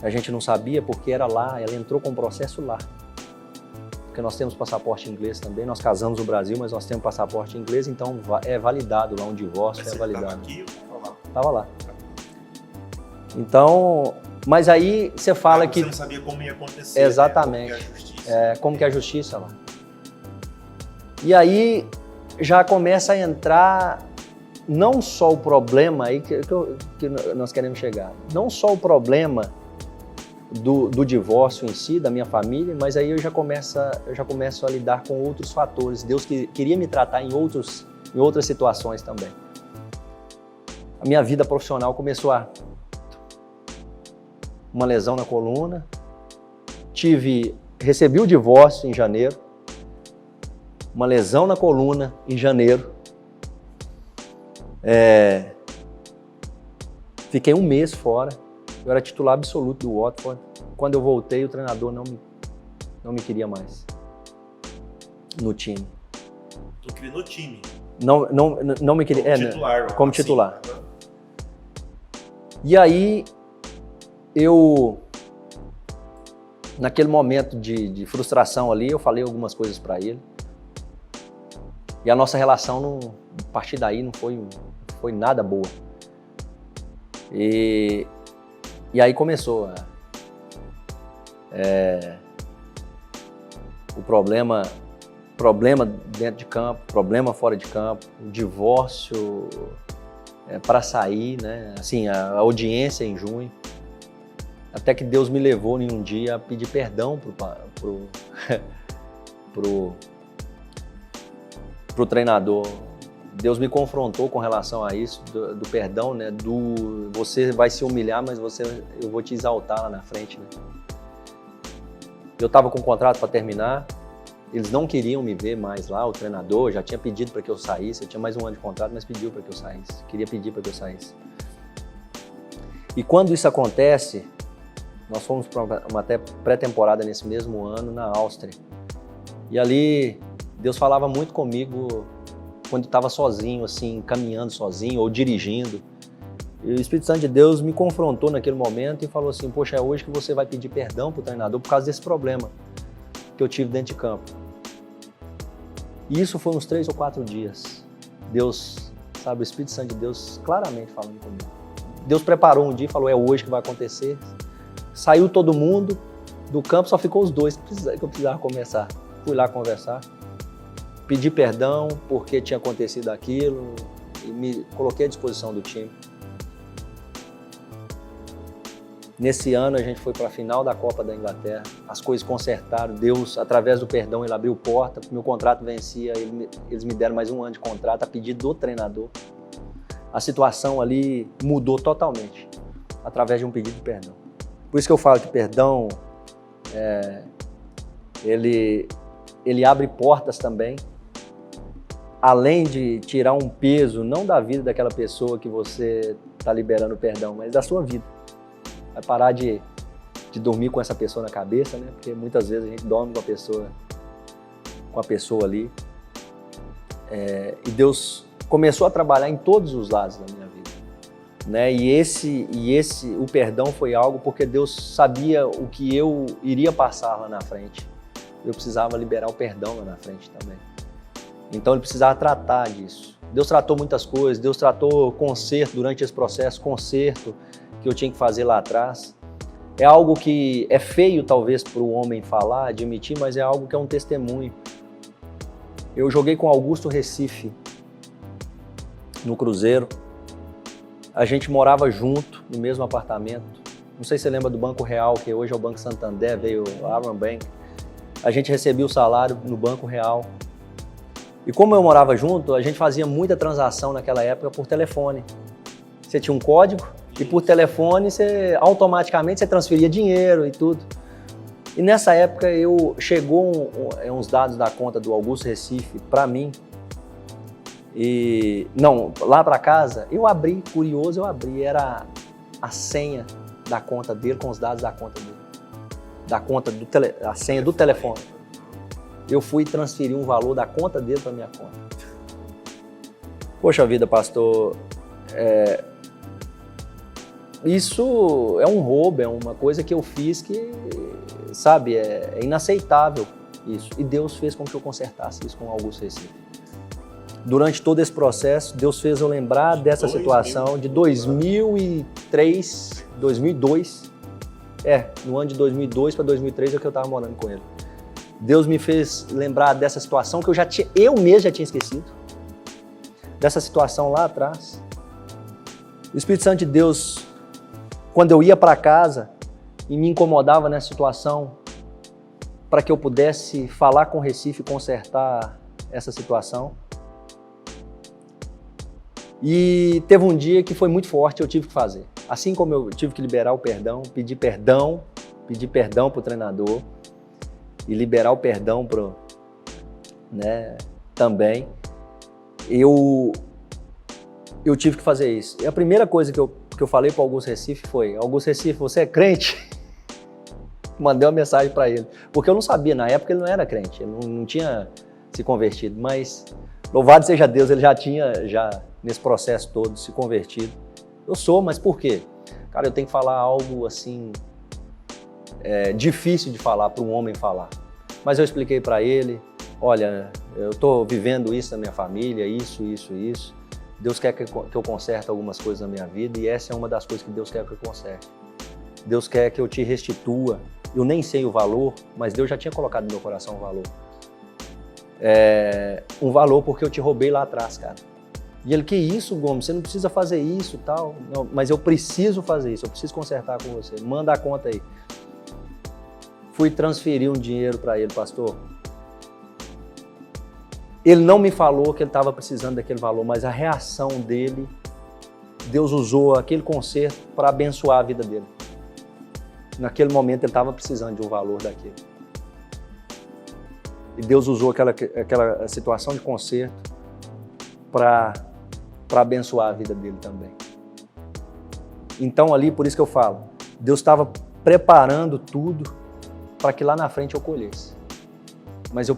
a gente não sabia porque era lá, ela entrou com o processo lá. Porque nós temos passaporte inglês também, nós casamos no Brasil, mas nós temos passaporte inglês, então é validado lá um divórcio, mas é validado. Estava aqui ou estava lá? Estava lá. Então, mas aí você fala que... Você não sabia como ia acontecer. Exatamente. Né? Como que é a justiça. Como que é a justiça lá. E aí já começa a entrar não só o problema aí que nós queremos chegar, não só o problema do divórcio em si, da minha família, mas aí eu já começo a lidar com outros fatores. Deus queria me tratar em outras situações também. A minha vida profissional começou uma lesão na coluna, recebi o divórcio em janeiro, uma lesão na coluna em janeiro, fiquei 1 mês fora, eu era titular absoluto do Watford. Quando eu voltei, o treinador não me queria mais no time. Tu queria no time? Não me queria. Como titular. Como titular. E aí, naquele momento de frustração ali, eu falei algumas coisas para ele. E a nossa relação, a partir daí, não foi nada boa. E aí começou o problema dentro de campo, problema fora de campo, o divórcio para sair, né? Assim, a audiência em junho. Até que Deus me levou em um dia a pedir perdão pro treinador. Deus me confrontou com relação a isso, do perdão, né? Você vai se humilhar, mas eu vou te exaltar lá na frente, né? Eu estava com um contrato para terminar, eles não queriam me ver mais lá, o treinador já tinha pedido para que eu saísse, eu tinha mais 1 ano de contrato, mas pediu para que eu saísse, queria pedir para que eu saísse. E quando isso acontece, nós fomos para uma pré-temporada nesse mesmo ano na Áustria. E ali, Deus falava muito comigo quando eu estava sozinho, assim, caminhando sozinho ou dirigindo. E o Espírito Santo de Deus me confrontou naquele momento e falou assim, poxa, é hoje que você vai pedir perdão para o treinador por causa desse problema que eu tive dentro de campo. E isso foi uns 3 ou 4 dias. Deus, sabe, o Espírito Santo de Deus claramente falando comigo. Deus preparou um dia e falou, é hoje que vai acontecer. Saiu todo mundo do campo, só ficou os 2 que eu precisava conversar. Fui lá conversar. pedi perdão porque tinha acontecido aquilo e me coloquei à disposição do time. Nesse ano a gente foi para a final da Copa da Inglaterra, as coisas consertaram, Deus, através do perdão, Ele abriu porta, meu contrato vencia, eles me deram mais um ano de contrato a pedido do treinador. A situação ali mudou totalmente, através de um pedido de perdão. Por isso que eu falo que perdão, ele abre portas também, além de tirar um peso, não da vida daquela pessoa que você está liberando perdão, mas da sua vida. Vai parar de dormir com essa pessoa na cabeça, né? Porque muitas vezes a gente dorme com a pessoa ali. E Deus começou a trabalhar em todos os lados da minha vida, né? O perdão foi algo porque Deus sabia o que eu iria passar lá na frente. Eu precisava liberar o perdão lá na frente também. Então Ele precisava tratar disso. Deus tratou muitas coisas, Deus tratou conserto durante esse processo, conserto que eu tinha que fazer lá atrás. É algo que é feio talvez para o homem falar, admitir, mas é algo que é um testemunho. Eu joguei com Augusto Recife no Cruzeiro. A gente morava junto no mesmo apartamento. Não sei se você lembra do Banco Real, que hoje é o Banco Santander, veio o Aaron Bank. A gente recebia o salário no Banco Real. E como eu morava junto, a gente fazia muita transação naquela época por telefone. Você tinha um código e por telefone automaticamente você transferia dinheiro e tudo. E nessa época chegou uns dados da conta do Augusto Recife para mim. Lá para casa, eu abri, curioso, era a senha da conta dele com os dados da conta dele. A senha do telefone. Eu fui transferir um valor da conta dele para minha conta. Poxa vida, pastor, isso é um roubo, é uma coisa que eu fiz que, sabe, é inaceitável isso. E Deus fez com que eu consertasse isso com o Augusto Recife. Durante todo esse processo, Deus fez eu lembrar dessa situação de 2003, 2002. No ano de 2002 para 2003 é que eu estava morando com ele. Deus me fez lembrar dessa situação que eu mesmo já tinha esquecido. Dessa situação lá atrás. O Espírito Santo de Deus, quando eu ia para casa e me incomodava nessa situação, para que eu pudesse falar com o Recife e consertar essa situação. E teve um dia que foi muito forte, eu tive que fazer. Assim como eu tive que liberar o perdão, pedir perdão para o treinador e liberar o perdão também, eu tive que fazer isso. E a primeira coisa que eu falei para o Augusto Recife foi: Augusto Recife, você é crente? Mandei uma mensagem para ele, porque eu não sabia, na época ele não era crente, ele não tinha se convertido, mas louvado seja Deus, ele já tinha, nesse processo todo, se convertido. Eu sou, mas por quê? Cara, eu tenho que falar algo assim, difícil de falar, para um homem falar. Mas eu expliquei para ele: olha, eu estou vivendo isso na minha família, isso. Deus quer que eu conserte algumas coisas na minha vida e essa é uma das coisas que Deus quer que eu conserte. Deus quer que eu te restitua. Eu nem sei o valor, mas Deus já tinha colocado no meu coração um valor. Um valor porque eu te roubei lá atrás, cara. E ele: que isso, Gomes? Você não precisa fazer isso e tal. Não, mas eu preciso fazer isso, eu preciso consertar com você. Manda a conta aí. Fui transferir um dinheiro para ele, pastor. Ele não me falou que ele estava precisando daquele valor, mas a reação dele, Deus usou aquele conserto para abençoar a vida dele. Naquele momento ele estava precisando de um valor daquele. E Deus usou aquela situação de conserto para abençoar a vida dele também. Então ali, por isso que eu falo, Deus estava preparando tudo para que lá na frente eu colhesse. Mas eu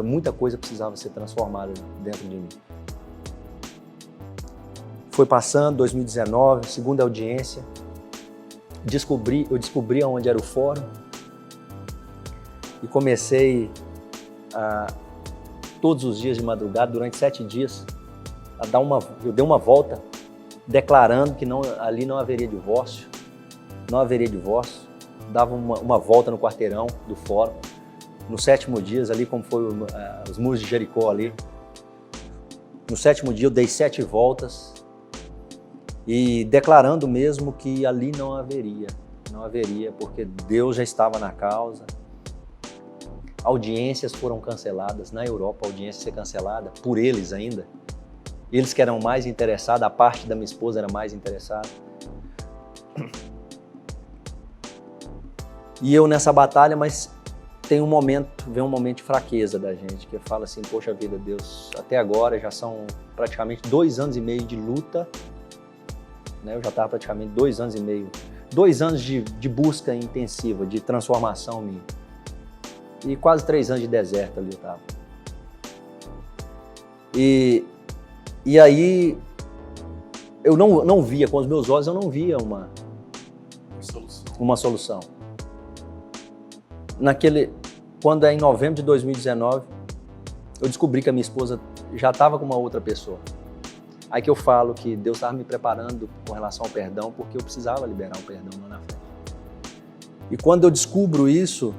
muita coisa precisava ser transformada dentro de mim. Foi passando, 2019, segunda audiência, eu descobri onde era o fórum e comecei todos os dias de madrugada, durante 7 dias, eu dei uma volta declarando que ali não haveria divórcio, dava uma volta no quarteirão do fórum, no 7º dia, ali como foi os muros de Jericó ali, no 7º dia eu dei 7 voltas e declarando mesmo que ali não haveria, porque Deus já estava na causa. Audiências foram canceladas, na Europa a audiência ser cancelada, por eles ainda. Eles que eram mais interessados, a parte da minha esposa era mais interessada. E eu nessa batalha, mas vem um momento de fraqueza da gente, que fala assim, poxa vida, Deus, até agora já são praticamente 2 anos e meio de luta, né? Eu já estava praticamente 2 anos e meio, 2 anos de busca intensiva, de transformação minha. E quase 3 anos de deserto ali eu estava. E aí, eu não via, com os meus olhos, eu não via uma solução. Quando em novembro de 2019, eu descobri que a minha esposa já estava com uma outra pessoa. Aí que eu falo que Deus estava me preparando com relação ao perdão, porque eu precisava liberar o perdão lá na frente. E quando eu descubro isso,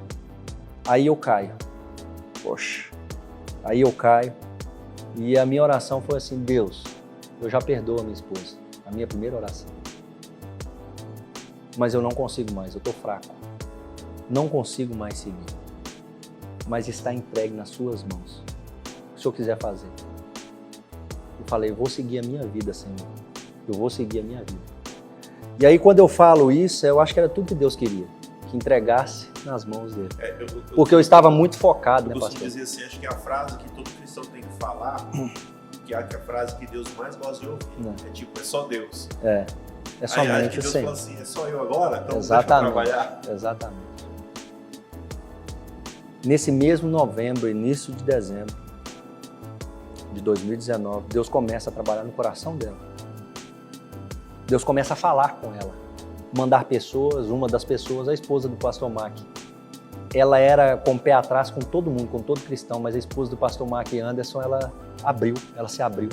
aí eu caio. Poxa, aí eu caio. E a minha oração foi assim, Deus, eu já perdoo a minha esposa. A minha primeira oração. Mas eu não consigo mais, eu estou fraco. Não consigo mais seguir. Mas está entregue nas suas mãos. O que o Senhor quiser fazer. Eu falei, eu vou seguir a minha vida, Senhor. Eu vou seguir a minha vida. E aí quando eu falo isso, eu acho que era tudo que Deus queria. Que entregasse nas mãos dele. Porque eu estava muito focado, né, pastor? Eu costumo dizer assim, acho que é a frase que todo cristão tem que falar, que é a frase que Deus mais gosta de ouvir. É tipo, é só Deus. É somente aí, que Deus Senhor. Fala assim, é só eu agora? Então exatamente, deixa eu trabalhar. Exatamente. Nesse mesmo novembro, início de dezembro de 2019, Deus começa a trabalhar no coração dela. Deus começa a falar com ela. Mandar pessoas, uma das pessoas, a esposa do pastor Mac. Ela era com o pé atrás com todo mundo, com todo cristão, mas a esposa do pastor Mac Anderson, ela se abriu.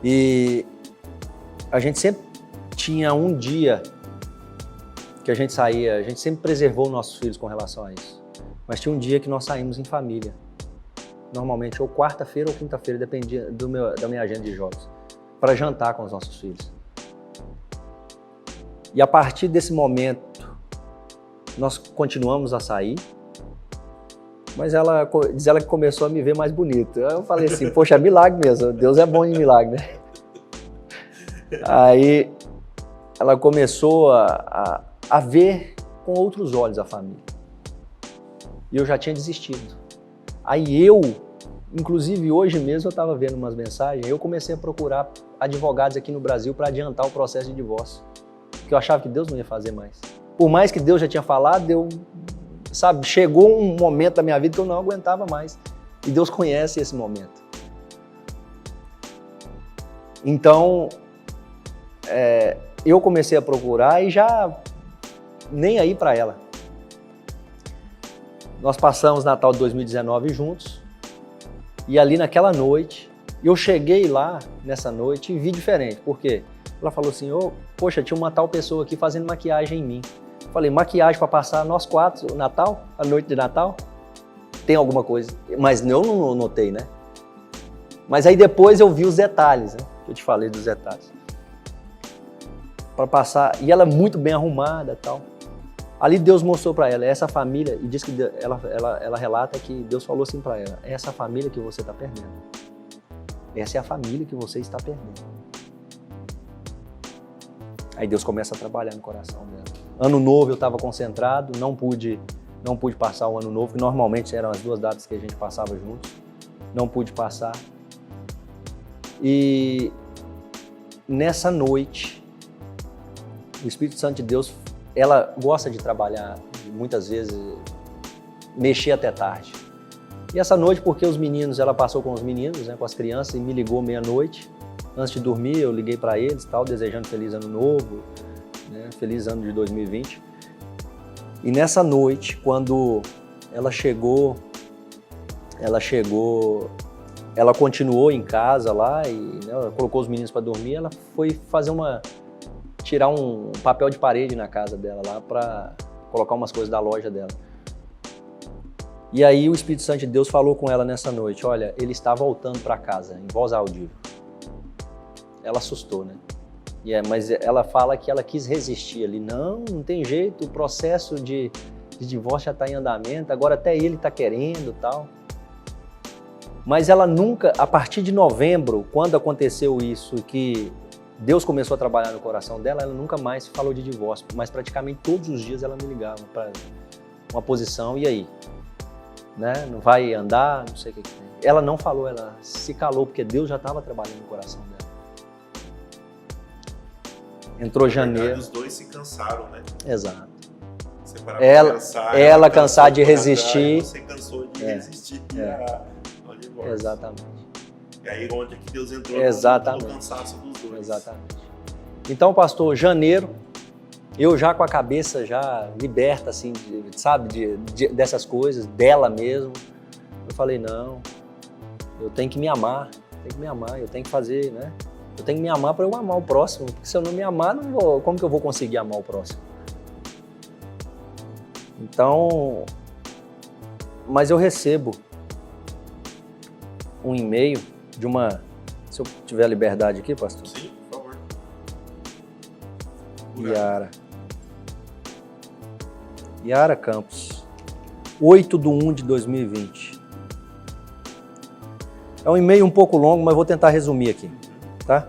E a gente sempre tinha um dia que a gente saía, a gente sempre preservou nossos filhos com relação a isso. Mas tinha um dia que nós saímos em família. Normalmente ou quarta-feira ou quinta-feira, dependia da minha agenda de jogos, para jantar com os nossos filhos. E a partir desse momento, nós continuamos a sair, mas diz ela que começou a me ver mais bonito. Eu falei assim, poxa, é milagre mesmo, Deus é bom em milagre, né? Aí ela começou a ver com outros olhos a família. E eu já tinha desistido. Aí inclusive hoje mesmo eu estava vendo umas mensagens, eu comecei a procurar advogados aqui no Brasil para adiantar o processo de divórcio. Que eu achava que Deus não ia fazer mais. Por mais que Deus já tinha falado, chegou um momento da minha vida que eu não aguentava mais. E Deus conhece esse momento. Então, eu comecei a procurar e já nem aí para ela. Nós passamos Natal de 2019 juntos. E ali naquela noite, eu cheguei lá nessa noite e vi diferente. Por quê? Ela falou assim, poxa, tinha uma tal pessoa aqui fazendo maquiagem em mim. Eu falei, maquiagem para passar nós 4, o Natal, a noite de Natal? Tem alguma coisa. Mas eu não notei, né? Mas aí depois eu vi os detalhes, né? Eu te falei dos detalhes. Para passar, e ela muito bem arrumada e tal. Ali Deus mostrou para ela, essa família, e diz que ela relata que Deus falou assim para ela, é essa família que você está perdendo. Essa é a família que você está perdendo. Aí Deus começa a trabalhar no coração dela. Ano novo eu estava concentrado, não pude passar o ano novo, que normalmente eram as 2 datas que a gente passava juntos. Não pude passar. E nessa noite, o Espírito Santo de Deus, ela gosta de trabalhar, muitas vezes, mexer até tarde. E essa noite, porque os meninos, ela passou com os meninos, né, com as crianças, e me ligou meia-noite. Antes de dormir, eu liguei para eles, desejando feliz ano novo, né, feliz ano de 2020. E nessa noite, quando ela chegou, ela continuou em casa lá, e né, ela colocou os meninos para dormir, ela foi tirar um papel de parede na casa dela lá para colocar umas coisas da loja dela. E aí o Espírito Santo de Deus falou com ela nessa noite, olha, ele está voltando para casa, em voz audível. Ela assustou, né? Mas ela fala que ela quis resistir ali. Não tem jeito, o processo de divórcio já está em andamento, agora até ele está querendo e tal. Mas ela nunca, a partir de novembro, quando aconteceu isso, que Deus começou a trabalhar no coração dela, ela nunca mais falou de divórcio, mas praticamente todos os dias ela me ligava para uma posição, e aí? Né? Não vai andar, não sei o que tem. Ela não falou, ela se calou, porque Deus já estava trabalhando no coração dela. Entrou janeiro. Os dois se cansaram, né? Exato. Ela cansar de resistir. Você cansou de resistir ao divórcio. Exatamente. E aí onde é que Deus entrou Exatamente. no cansaço dos dois. Exatamente. Então, pastor, janeiro, eu já com a cabeça já liberta, assim, sabe, dessas coisas, dela mesmo. Eu falei, não, eu tenho que me amar, eu tenho que fazer, né? Eu tenho que me amar para eu amar o próximo, porque se eu não me amar, como que eu vou conseguir amar o próximo? Então, mas eu recebo um e-mail de uma, se eu tiver a liberdade aqui, pastor. Sim, por favor. Yara Campos, 8/1/2020. É um e-mail um pouco longo, mas vou tentar resumir aqui, tá?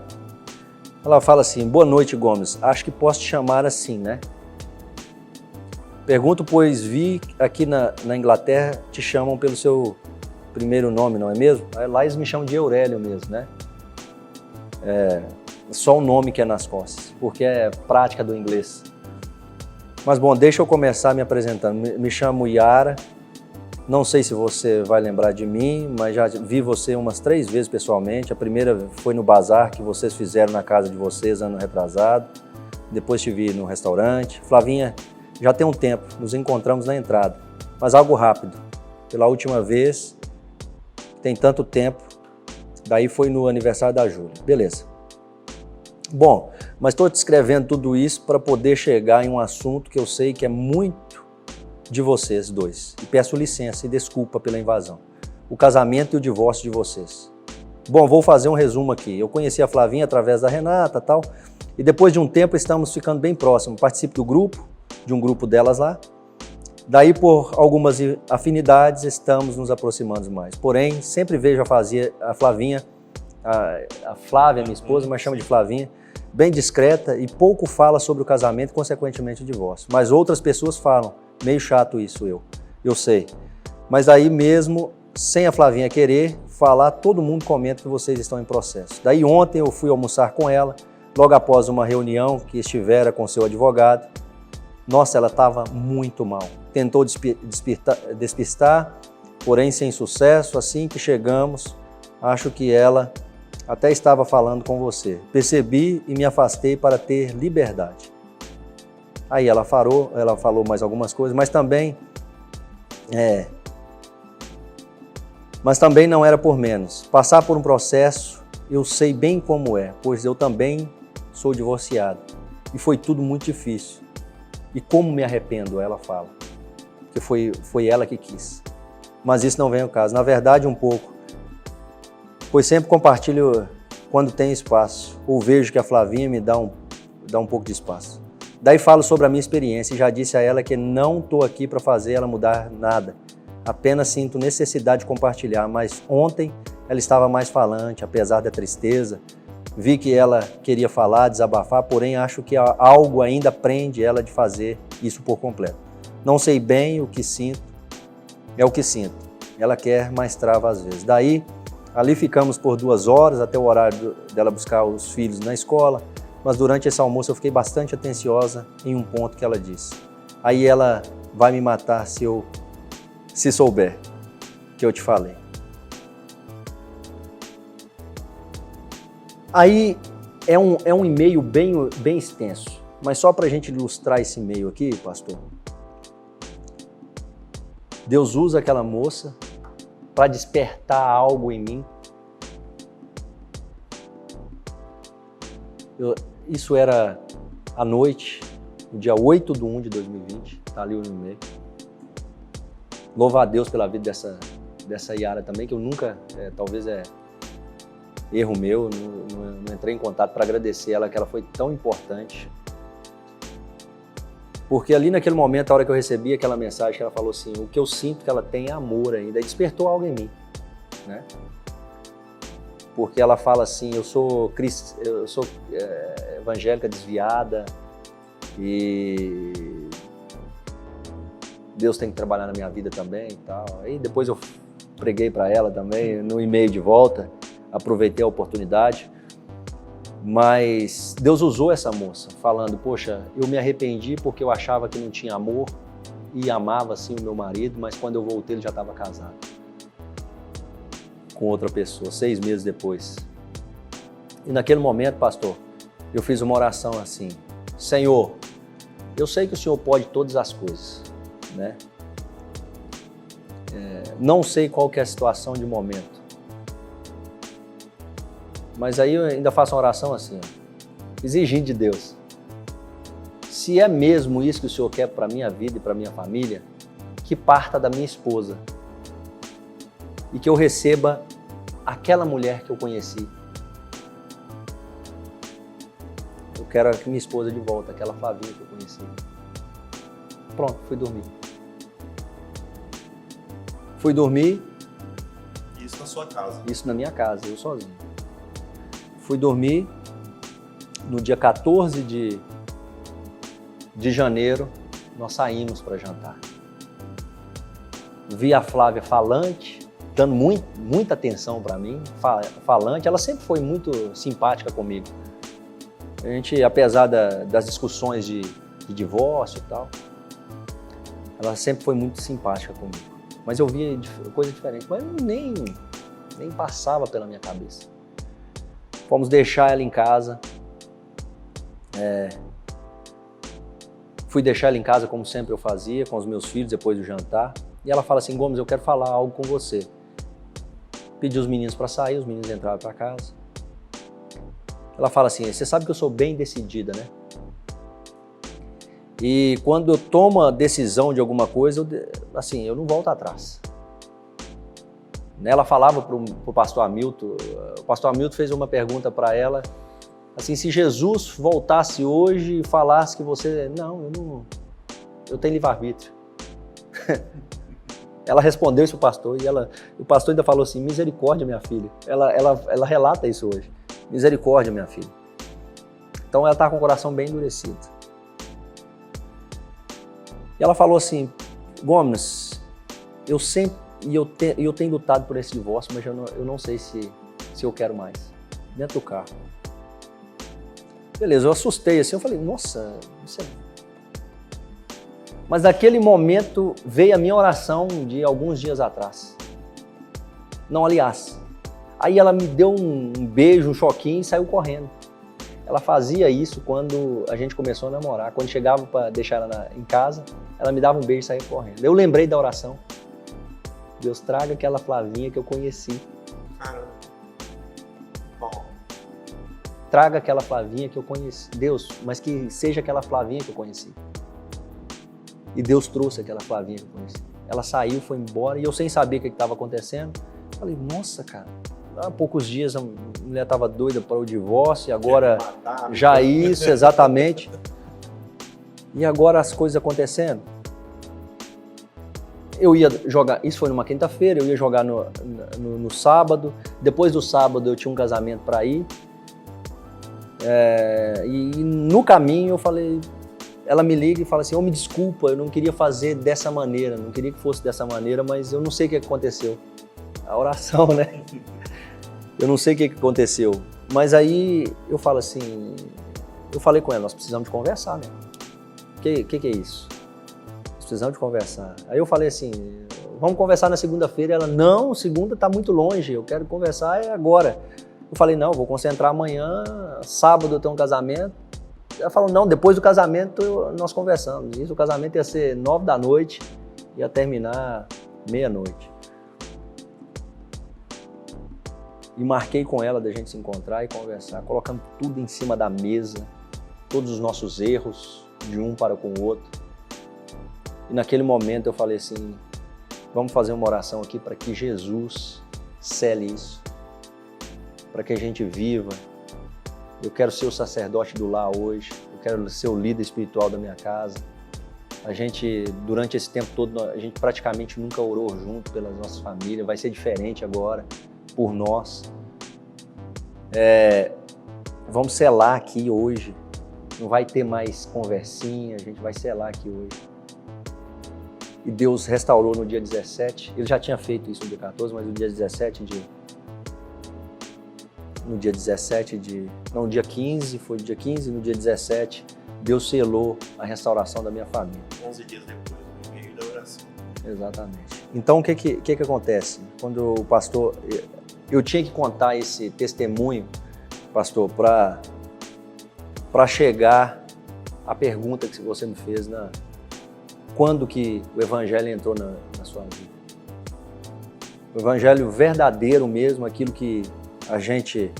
Ela fala assim, boa noite, Gomes, acho que posso te chamar assim, né? Pergunto, pois vi aqui na Inglaterra te chamam pelo seu primeiro nome, não é mesmo? Lá eles me chamam de Aurélio mesmo, né? Só o nome que é nas costas, porque é prática do inglês. Mas bom, deixa eu começar me apresentando. Me chamo Yara, não sei se você vai lembrar de mim, mas já vi você umas 3 vezes pessoalmente. A primeira foi no bazar que vocês fizeram na casa de vocês ano retrasado. Depois te vi no restaurante. Flavinha, já tem um tempo, nos encontramos na entrada, mas algo rápido. Pela última vez, tem tanto tempo, daí foi no aniversário da Júlia. Beleza. Bom, mas estou te escrevendo tudo isso para poder chegar em um assunto que eu sei que é muito de vocês dois. E peço licença e desculpa pela invasão. O casamento e o divórcio de vocês. Bom, vou fazer um resumo aqui. Eu conheci a Flavinha através da Renata e tal, e depois de um tempo estamos ficando bem próximos. Participo do grupo, de um grupo delas lá. Daí, por algumas afinidades, estamos nos aproximando mais. Porém, sempre vejo a Flavinha, a Flávia, minha esposa, mas chama de Flavinha, bem discreta e pouco fala sobre o casamento e, consequentemente, o divórcio. Mas outras pessoas falam. Meio chato isso, eu sei. Mas aí mesmo, sem a Flavinha querer falar, todo mundo comenta que vocês estão em processo. Daí ontem eu fui almoçar com ela, logo após uma reunião que estivera com seu advogado. Nossa, ela estava muito mal. Tentou despistar, porém sem sucesso. Assim que chegamos, acho que ela até estava falando com você. Percebi e me afastei para ter liberdade. Aí ela falou mais algumas coisas, mas também não era por menos. Passar por um processo, eu sei bem como é, pois eu também sou divorciado. E foi tudo muito difícil. E como me arrependo, ela fala. Porque foi ela que quis. Mas isso não vem ao caso. Na verdade, um pouco. Pois sempre compartilho quando tem espaço. Ou vejo que a Flavinha me dá um pouco de espaço. Daí falo sobre a minha experiência e já disse a ela que não estou aqui para fazer ela mudar nada. Apenas sinto necessidade de compartilhar, mas ontem ela estava mais falante, apesar da tristeza. Vi que ela queria falar, desabafar, porém acho que algo ainda prende ela de fazer isso por completo. Não sei bem o que sinto, é o que sinto. Ela quer, mas trava às vezes. Daí, ali ficamos por 2 horas até o horário dela buscar os filhos na escola. Mas durante esse almoço eu fiquei bastante atenciosa em um ponto que ela disse. Aí ela vai me matar se souber que eu te falei. Aí é um e-mail bem extenso, mas só para a gente ilustrar esse e-mail aqui, pastor. Deus usa aquela moça para despertar algo em mim. Isso era à noite, no dia 8/1/2020, tá ali o e-mail. Louvar a Deus pela vida dessa Yara também, que eu nunca, talvez erro meu, não entrei em contato para agradecer ela, que ela foi tão importante. Porque ali naquele momento, a hora que eu recebi aquela mensagem, que ela falou assim, o que eu sinto que ela tem é amor ainda, e despertou algo em mim, né? Porque ela fala assim, eu sou evangélica desviada e Deus tem que trabalhar na minha vida também e tal. Aí depois eu preguei para ela também, no e-mail de volta, aproveitei a oportunidade. Mas Deus usou essa moça, falando, poxa, eu me arrependi porque eu achava que não tinha amor e amava assim o meu marido, mas quando eu voltei ele já estava casado com outra pessoa, 6 meses depois. E naquele momento, pastor, eu fiz uma oração assim, Senhor, eu sei que o Senhor pode todas as coisas, né? Não sei qual que é a situação de momento, mas aí eu ainda faço uma oração assim, exigindo de Deus. Se é mesmo isso que o Senhor quer para a minha vida e para a minha família, que parta da minha esposa e que eu receba aquela mulher que eu conheci. Eu quero a minha esposa de volta, aquela Flavinha que eu conheci. Pronto, fui dormir. Fui dormir. Isso na sua casa? Isso na minha casa, eu sozinho. Fui dormir no dia 14 de janeiro, nós saímos para jantar. Vi a Flávia falante, dando muita atenção para mim, falante. Ela sempre foi muito simpática comigo. A gente, apesar das discussões de divórcio e tal, ela sempre foi muito simpática comigo. Mas eu via coisa diferente, mas nem passava pela minha cabeça. Fomos deixar ela em casa. Fui deixar ela em casa como sempre eu fazia, com os meus filhos depois do jantar. E ela fala assim, Gomes, eu quero falar algo com você. Pedi os meninos para sair, os meninos entraram para casa. Ela fala assim, você sabe que eu sou bem decidida, né? E quando eu tomo a decisão de alguma coisa, eu não volto atrás. Ela falava para o pastor Hamilton, o pastor Hamilton fez uma pergunta para ela, assim, se Jesus voltasse hoje e falasse que você, eu tenho livre-arbítrio. Ela respondeu isso para o pastor e o pastor ainda falou assim, misericórdia, minha filha. Ela relata isso hoje, misericórdia, minha filha. Então ela está com o coração bem endurecido. E ela falou assim, Gomes, eu tenho lutado por esse divórcio, mas eu não sei se eu quero mais. Dentro do carro. Beleza, eu assustei assim, eu falei, nossa, isso é... Mas naquele momento veio a minha oração de alguns dias atrás. Não, aliás. Aí ela me deu um beijo, um choquinho e saiu correndo. Ela fazia isso quando a gente começou a namorar. Quando chegava para deixar ela em casa, ela me dava um beijo e saía correndo. Eu lembrei da oração. Deus, traga aquela Flavinha que eu conheci. Caramba. Bom. Traga aquela Flavinha que eu conheci. Deus, mas que seja aquela Flavinha que eu conheci. E Deus trouxe aquela Flavinha que eu conheci. Ela saiu, foi embora, e eu sem saber o que estava acontecendo. Falei, nossa, cara, há poucos dias a mulher estava doida para o divórcio, e agora já isso, exatamente. E agora as coisas acontecendo. Eu ia jogar, isso foi numa quinta-feira, eu ia jogar no sábado. Depois do sábado eu tinha um casamento para ir. E no caminho eu falei, ela me liga e fala assim, me desculpa, eu não queria fazer dessa maneira, não queria que fosse dessa maneira, mas eu não sei o que aconteceu. A oração, né? Eu não sei o que aconteceu. Mas aí eu falo assim, eu falei com ela, nós precisamos de conversar, né? O que é isso? Nós precisamos de conversar. Aí eu falei assim, vamos conversar na segunda-feira. Ela, não, segunda tá muito longe, eu quero conversar agora. Eu falei, não, vou concentrar amanhã, sábado eu tenho um casamento. Ela falou, não, depois do casamento nós conversamos. Isso, o casamento ia ser 9 da noite, ia terminar meia-noite. E marquei com ela da gente se encontrar e conversar, colocando tudo em cima da mesa, todos os nossos erros, de um para com o outro. E naquele momento eu falei assim, Vamos fazer uma oração aqui para que Jesus cele isso, para que a gente viva. Eu quero ser o sacerdote do lar hoje, eu quero ser o líder espiritual da minha casa. A gente, durante esse tempo todo, a gente praticamente nunca orou junto pelas nossas famílias, vai ser diferente agora, por nós. Vamos selar aqui hoje, não vai ter mais conversinha, a gente vai selar aqui hoje. E Deus restaurou no dia 17, ele já tinha feito isso no dia 14, mas no dia 17 no dia 15, foi no dia 15, no dia 17, Deus selou a restauração da minha família. 11 dias depois, no meio da oração. Exatamente. Então, o que acontece? Quando o pastor... Eu tinha que contar esse testemunho, pastor, para chegar à pergunta que você me fez, quando que o evangelho entrou na sua vida. O evangelho verdadeiro mesmo, aquilo que a gente...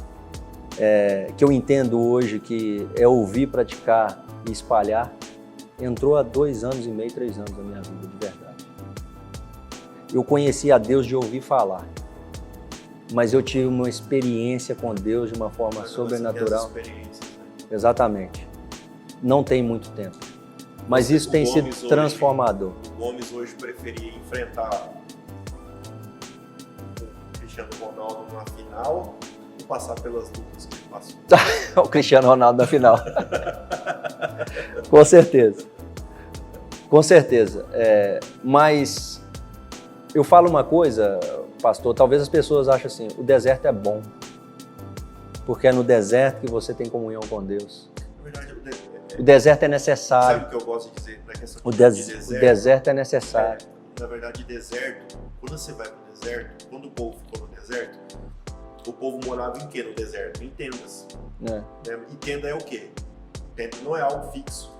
que eu entendo hoje que é ouvir, praticar e espalhar, entrou há 2 anos e meio, 3 anos da minha vida, de verdade. Eu conheci a Deus de ouvir falar, mas eu tive uma experiência com Deus de uma forma sobrenatural. Exatamente. Não tem muito tempo, mas isso tem sido transformador. O Gomes hoje preferia enfrentar o Cristiano Ronaldo na final ou passar pelas lutas que ele passou? O Cristiano Ronaldo na final. Com certeza. Com certeza. Mas eu falo uma coisa, pastor, talvez as pessoas achem assim, o deserto é bom, porque é no deserto que você tem comunhão com Deus. Na verdade, o deserto é necessário. Sabe o que eu gosto de dizer? Na questão o deserto é necessário. Na verdade, deserto, quando você vai para o deserto, quando o povo ficou no deserto, o povo morava em quê no deserto? Em tendas. E tenda é o quê? Tenda não é algo fixo.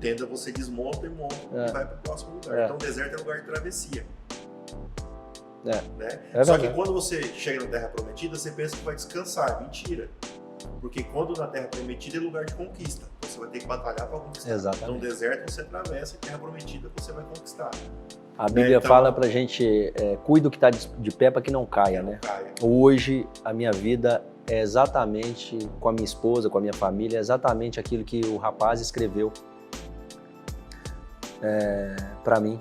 Tenda você desmonta e monta e vai para o próximo lugar. Então o deserto é lugar de travessia. Só que quando você chega na Terra Prometida, você pensa que vai descansar. Mentira. Porque quando na Terra Prometida é lugar de conquista. Você vai ter que batalhar para conquistar. Exatamente. Então no deserto você atravessa e Terra Prometida você vai conquistar. A Bíblia fala pra gente, cuida do que está de pé para que não caia, né? Hoje, a minha vida é exatamente, com a minha esposa, com a minha família, é exatamente aquilo que o rapaz escreveu para mim.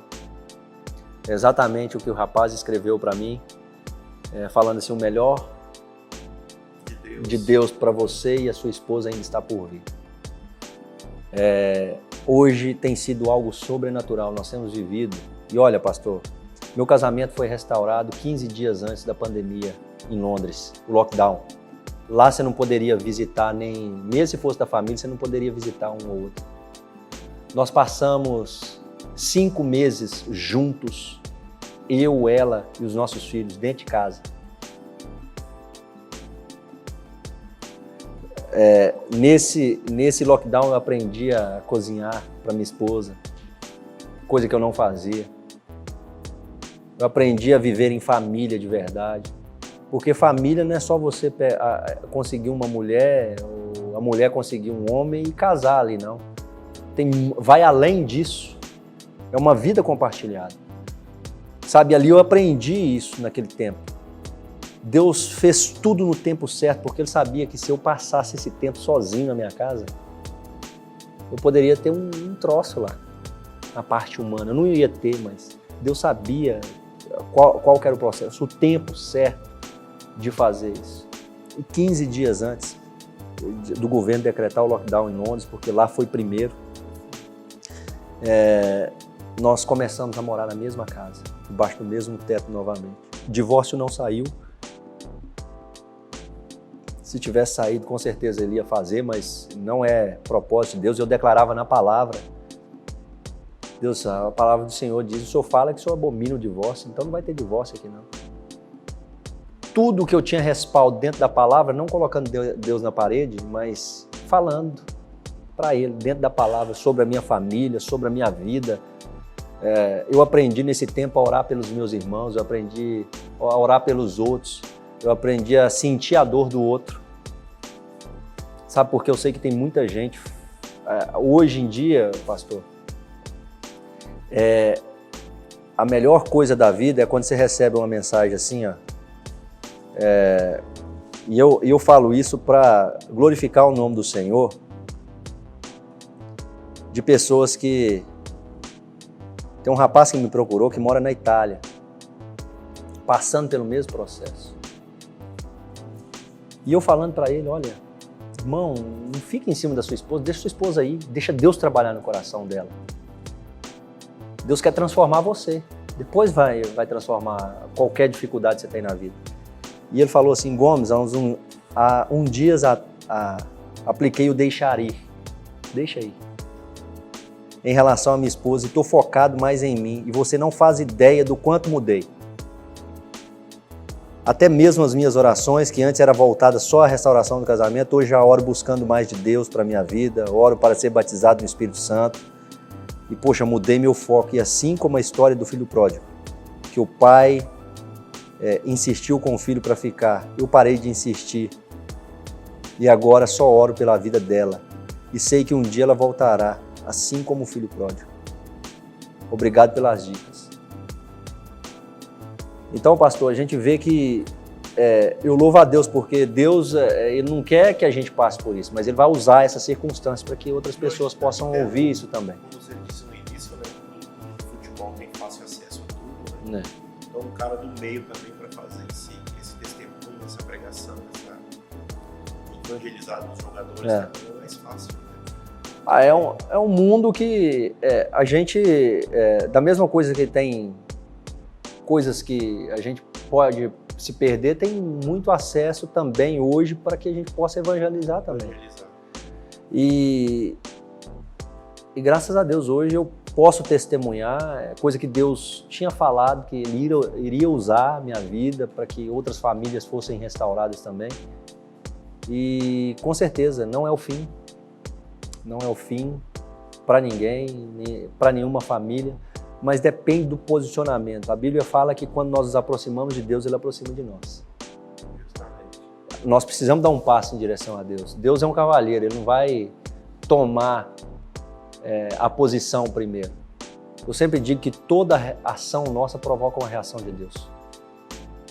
É exatamente o que o rapaz escreveu para mim, falando assim, o melhor de Deus para você e a sua esposa ainda está por vir. Hoje tem sido algo sobrenatural, nós temos vivido. E olha, pastor, meu casamento foi restaurado 15 dias antes da pandemia em Londres, o lockdown. Lá você não poderia visitar mesmo se fosse da família, você não poderia visitar um ou outro. Nós passamos 5 meses juntos, eu, ela e os nossos filhos, dentro de casa. Nesse lockdown eu aprendi a cozinhar para minha esposa, coisa que eu não fazia. Eu aprendi a viver em família de verdade, porque família não é só você conseguir uma mulher, ou a mulher conseguir um homem e casar ali, não. Vai além disso, é uma vida compartilhada. Sabe, ali eu aprendi isso naquele tempo. Deus fez tudo no tempo certo, porque Ele sabia que se eu passasse esse tempo sozinho na minha casa, eu poderia ter um troço lá, na parte humana. Eu não ia ter, mas Deus sabia qual que era o processo, o tempo certo de fazer isso. E 15 dias antes do governo decretar o lockdown em Londres, porque lá foi primeiro, nós começamos a morar na mesma casa, debaixo do mesmo teto novamente. O divórcio não saiu. Se tivesse saído, com certeza ele ia fazer, mas não é propósito de Deus. Eu declarava na palavra. Deus, a palavra do Senhor diz, o Senhor fala que o Senhor abomina o divórcio, então não vai ter divórcio aqui não. Tudo que eu tinha respaldo dentro da palavra, não colocando Deus na parede, mas falando para Ele, dentro da palavra, sobre a minha família, sobre a minha vida. Eu aprendi nesse tempo a orar pelos meus irmãos, eu aprendi a orar pelos outros, eu aprendi a sentir a dor do outro. Sabe, porque eu sei que tem muita gente, hoje em dia, pastor, a melhor coisa da vida é quando você recebe uma mensagem assim, ó. E eu falo isso para glorificar o nome do Senhor, de pessoas que... Tem um rapaz que me procurou que mora na Itália, passando pelo mesmo processo. E eu falando para ele, olha, irmão, não fica em cima da sua esposa, deixa sua esposa aí, deixa Deus trabalhar no coração dela. Deus quer transformar você, depois vai transformar qualquer dificuldade que você tem na vida. E ele falou assim, Gomes, há um dia apliquei o deixar ir, deixa ir. Em relação à minha esposa, e estou focado mais em mim, e você não faz ideia do quanto mudei. Até mesmo as minhas orações, que antes era voltada só à restauração do casamento, hoje já oro buscando mais de Deus para a minha vida, oro para ser batizado no Espírito Santo. E, poxa, mudei meu foco. E assim como a história do filho pródigo, que o pai insistiu com o filho para ficar, eu parei de insistir. E agora só oro pela vida dela. E sei que um dia ela voltará, assim como o filho pródigo. Obrigado pelas dicas. Então, pastor, a gente vê que eu louvo a Deus porque Deus ele não quer que a gente passe por isso, mas Ele vai usar essa circunstância para que outras pessoas possam ouvir isso também. Como você disse no início, né, o futebol tem fácil acesso a tudo, né? Então, um cara do meio também para fazer esse testemunho, essa pregação, evangelizar os jogadores também é mais fácil. É um mundo que a gente, da mesma coisa que tem coisas que a gente pode se perder, tem muito acesso também hoje para que a gente possa evangelizar também. E graças a Deus hoje eu posso testemunhar, coisa que Deus tinha falado, que Ele iria usar a minha vida para que outras famílias fossem restauradas também. E com certeza não é o fim. Não é o fim para ninguém, para nenhuma família, mas depende do posicionamento. A Bíblia fala que quando nós nos aproximamos de Deus, Ele aproxima de nós. Justamente. Nós precisamos dar um passo em direção a Deus. Deus é um cavalheiro, Ele não vai tomar a posição primeiro. Eu sempre digo que toda ação nossa provoca uma reação de Deus.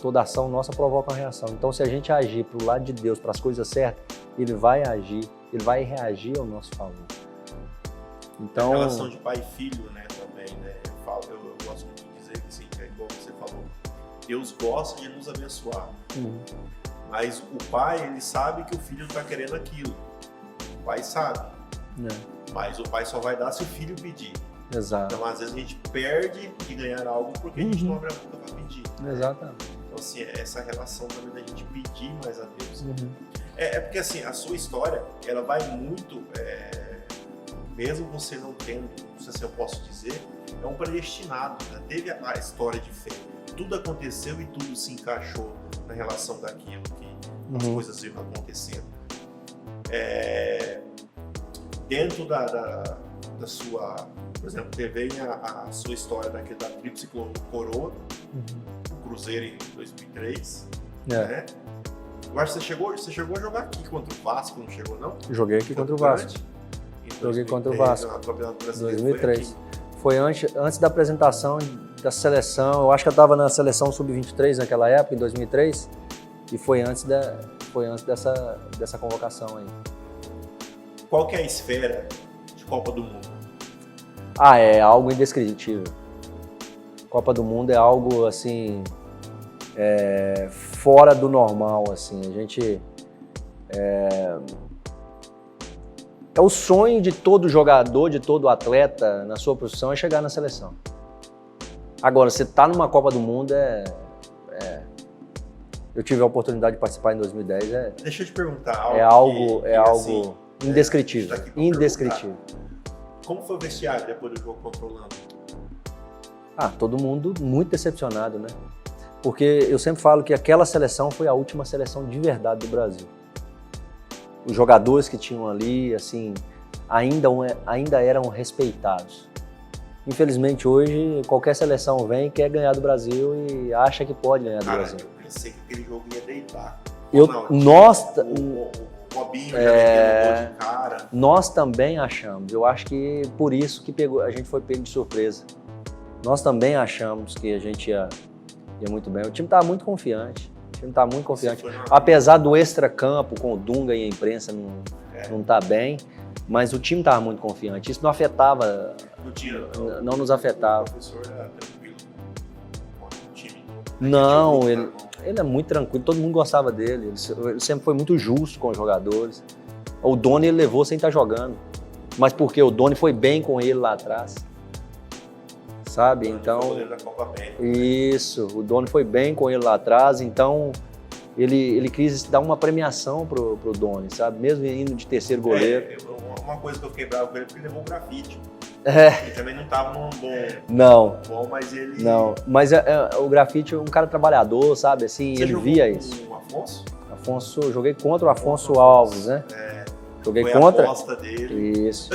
Toda ação nossa provoca uma reação. Então, se a gente agir para o lado de Deus, para as coisas certas, Ele vai agir, Ele vai reagir ao nosso favor. Então, a relação de pai e filho, né, também, né? Eu gosto muito de dizer que, assim, igual você falou, Deus gosta de nos abençoar. Mas o pai, ele sabe que o filho está querendo aquilo. O pai sabe. Mas o pai só vai dar se o filho pedir. Exato. Então, às vezes, a gente perde de ganhar algo porque a gente não abre a boca para pedir. Exatamente. Então, assim, essa relação também da gente pedir mais a Deus. Porque, assim, a sua história, ela vai muito, mesmo você não tendo, não sei se eu posso dizer, é um predestinado, né? Teve a história de fé. Tudo aconteceu e tudo se encaixou na relação daquilo que as coisas iam acontecendo. Dentro da sua, por exemplo, teve a sua história da Tríplice Coroa, o Cruzeiro em 2003, né? Eu acho que você chegou a jogar aqui contra o Vasco, não chegou não? Joguei aqui contra o Vasco. Joguei contra o Vasco. Em 2003. Foi antes da apresentação da seleção. Eu acho que eu estava na seleção sub-23 naquela época, em 2003, e foi antes dessa convocação aí. Qual que é a esfera de Copa do Mundo? É algo indescritível. Copa do Mundo é algo assim fora do normal, assim. A gente é o sonho de todo jogador, de todo atleta na sua profissão é chegar na seleção. Agora, você tá numa Copa do Mundo eu tive a oportunidade de participar em 2010. Deixa eu te perguntar algo assim, indescritível. Indescritível. Como foi o vestiário depois do jogo contra o Holanda? Todo mundo muito decepcionado, né? Porque eu sempre falo que aquela seleção foi a última seleção de verdade do Brasil. Os jogadores que tinham ali, assim, ainda eram respeitados. Infelizmente, hoje, qualquer seleção vem e quer ganhar do Brasil e acha que pode ganhar do Brasil. Eu pensei que aquele jogo ia deitar. O Robinho já metendo gol de cara. Nós também achamos. Eu acho que por isso que a gente foi pego de surpresa. Nós também achamos que a gente ia muito bem. O time estava muito confiante. Apesar do extracampo com o Dunga e a imprensa não tá bem, mas o time estava muito confiante. Isso não afetava. Não nos afetava. O professor era tranquilo com o time. Não, ele é muito tranquilo. Todo mundo gostava dele. Ele sempre foi muito justo com os jogadores. O Doni ele levou sem estar jogando. Mas porque o Doni foi bem com ele lá atrás. Sabe? Então. Isso, o Doni foi bem com ele lá atrás, então ele quis dar uma premiação pro Doni, sabe? Mesmo indo de terceiro goleiro. Uma coisa que eu fiquei bravo com ele é porque ele levou o grafite. É. Ele também não estava num bom, mas ele. Não, mas o grafite é um cara trabalhador, sabe? Assim, Você ele via isso. Com o Afonso, joguei contra o Afonso Alves, né? Joguei foi contra. A aposta dele. Isso.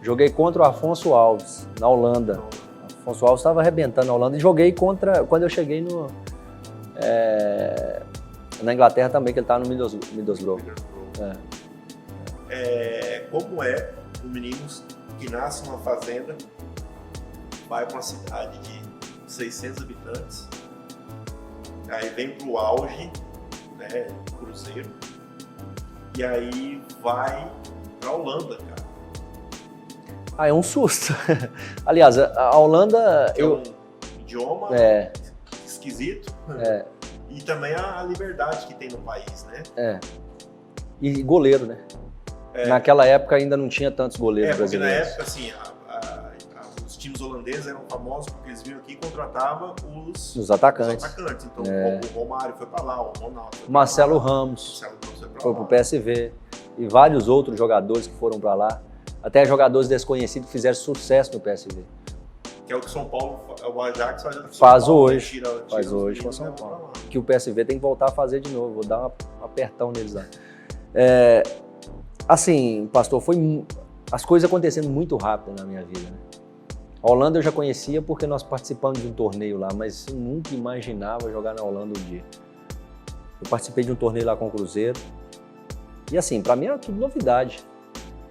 Joguei contra o Afonso Alves, na Holanda. Afonso Alves estava arrebentando na Holanda e joguei contra, quando eu cheguei na Inglaterra também, que ele estava no Middlesbrough. Como é um menino que nasce numa fazenda, vai para uma cidade de 600 habitantes, aí vem para o auge, né, Cruzeiro, e aí vai para a Holanda, cara. É um susto. Aliás, a Holanda... É um idioma esquisito. E também a liberdade que tem no país, né? E goleiro, né? Naquela época ainda não tinha tantos goleiros brasileiros. Porque na época, assim, os times holandeses eram famosos porque eles vinham aqui e contratavam os atacantes. Então, o Romário foi para lá, o Ronaldo foi Marcelo Ramos foi para o PSV. E vários outros jogadores que foram para lá. Até jogadores desconhecidos que fizeram sucesso no PSV. Que é o que São Paulo, o Ajax faz hoje. Faz hoje com São Paulo. Que o PSV tem que voltar a fazer de novo. Vou dar um apertão neles lá. Assim, pastor, as coisas acontecendo muito rápido na minha vida, né? A Holanda eu já conhecia porque nós participamos de um torneio lá, mas eu nunca imaginava jogar na Holanda um dia. Eu participei de um torneio lá com o Cruzeiro. E assim, pra mim era tudo novidade.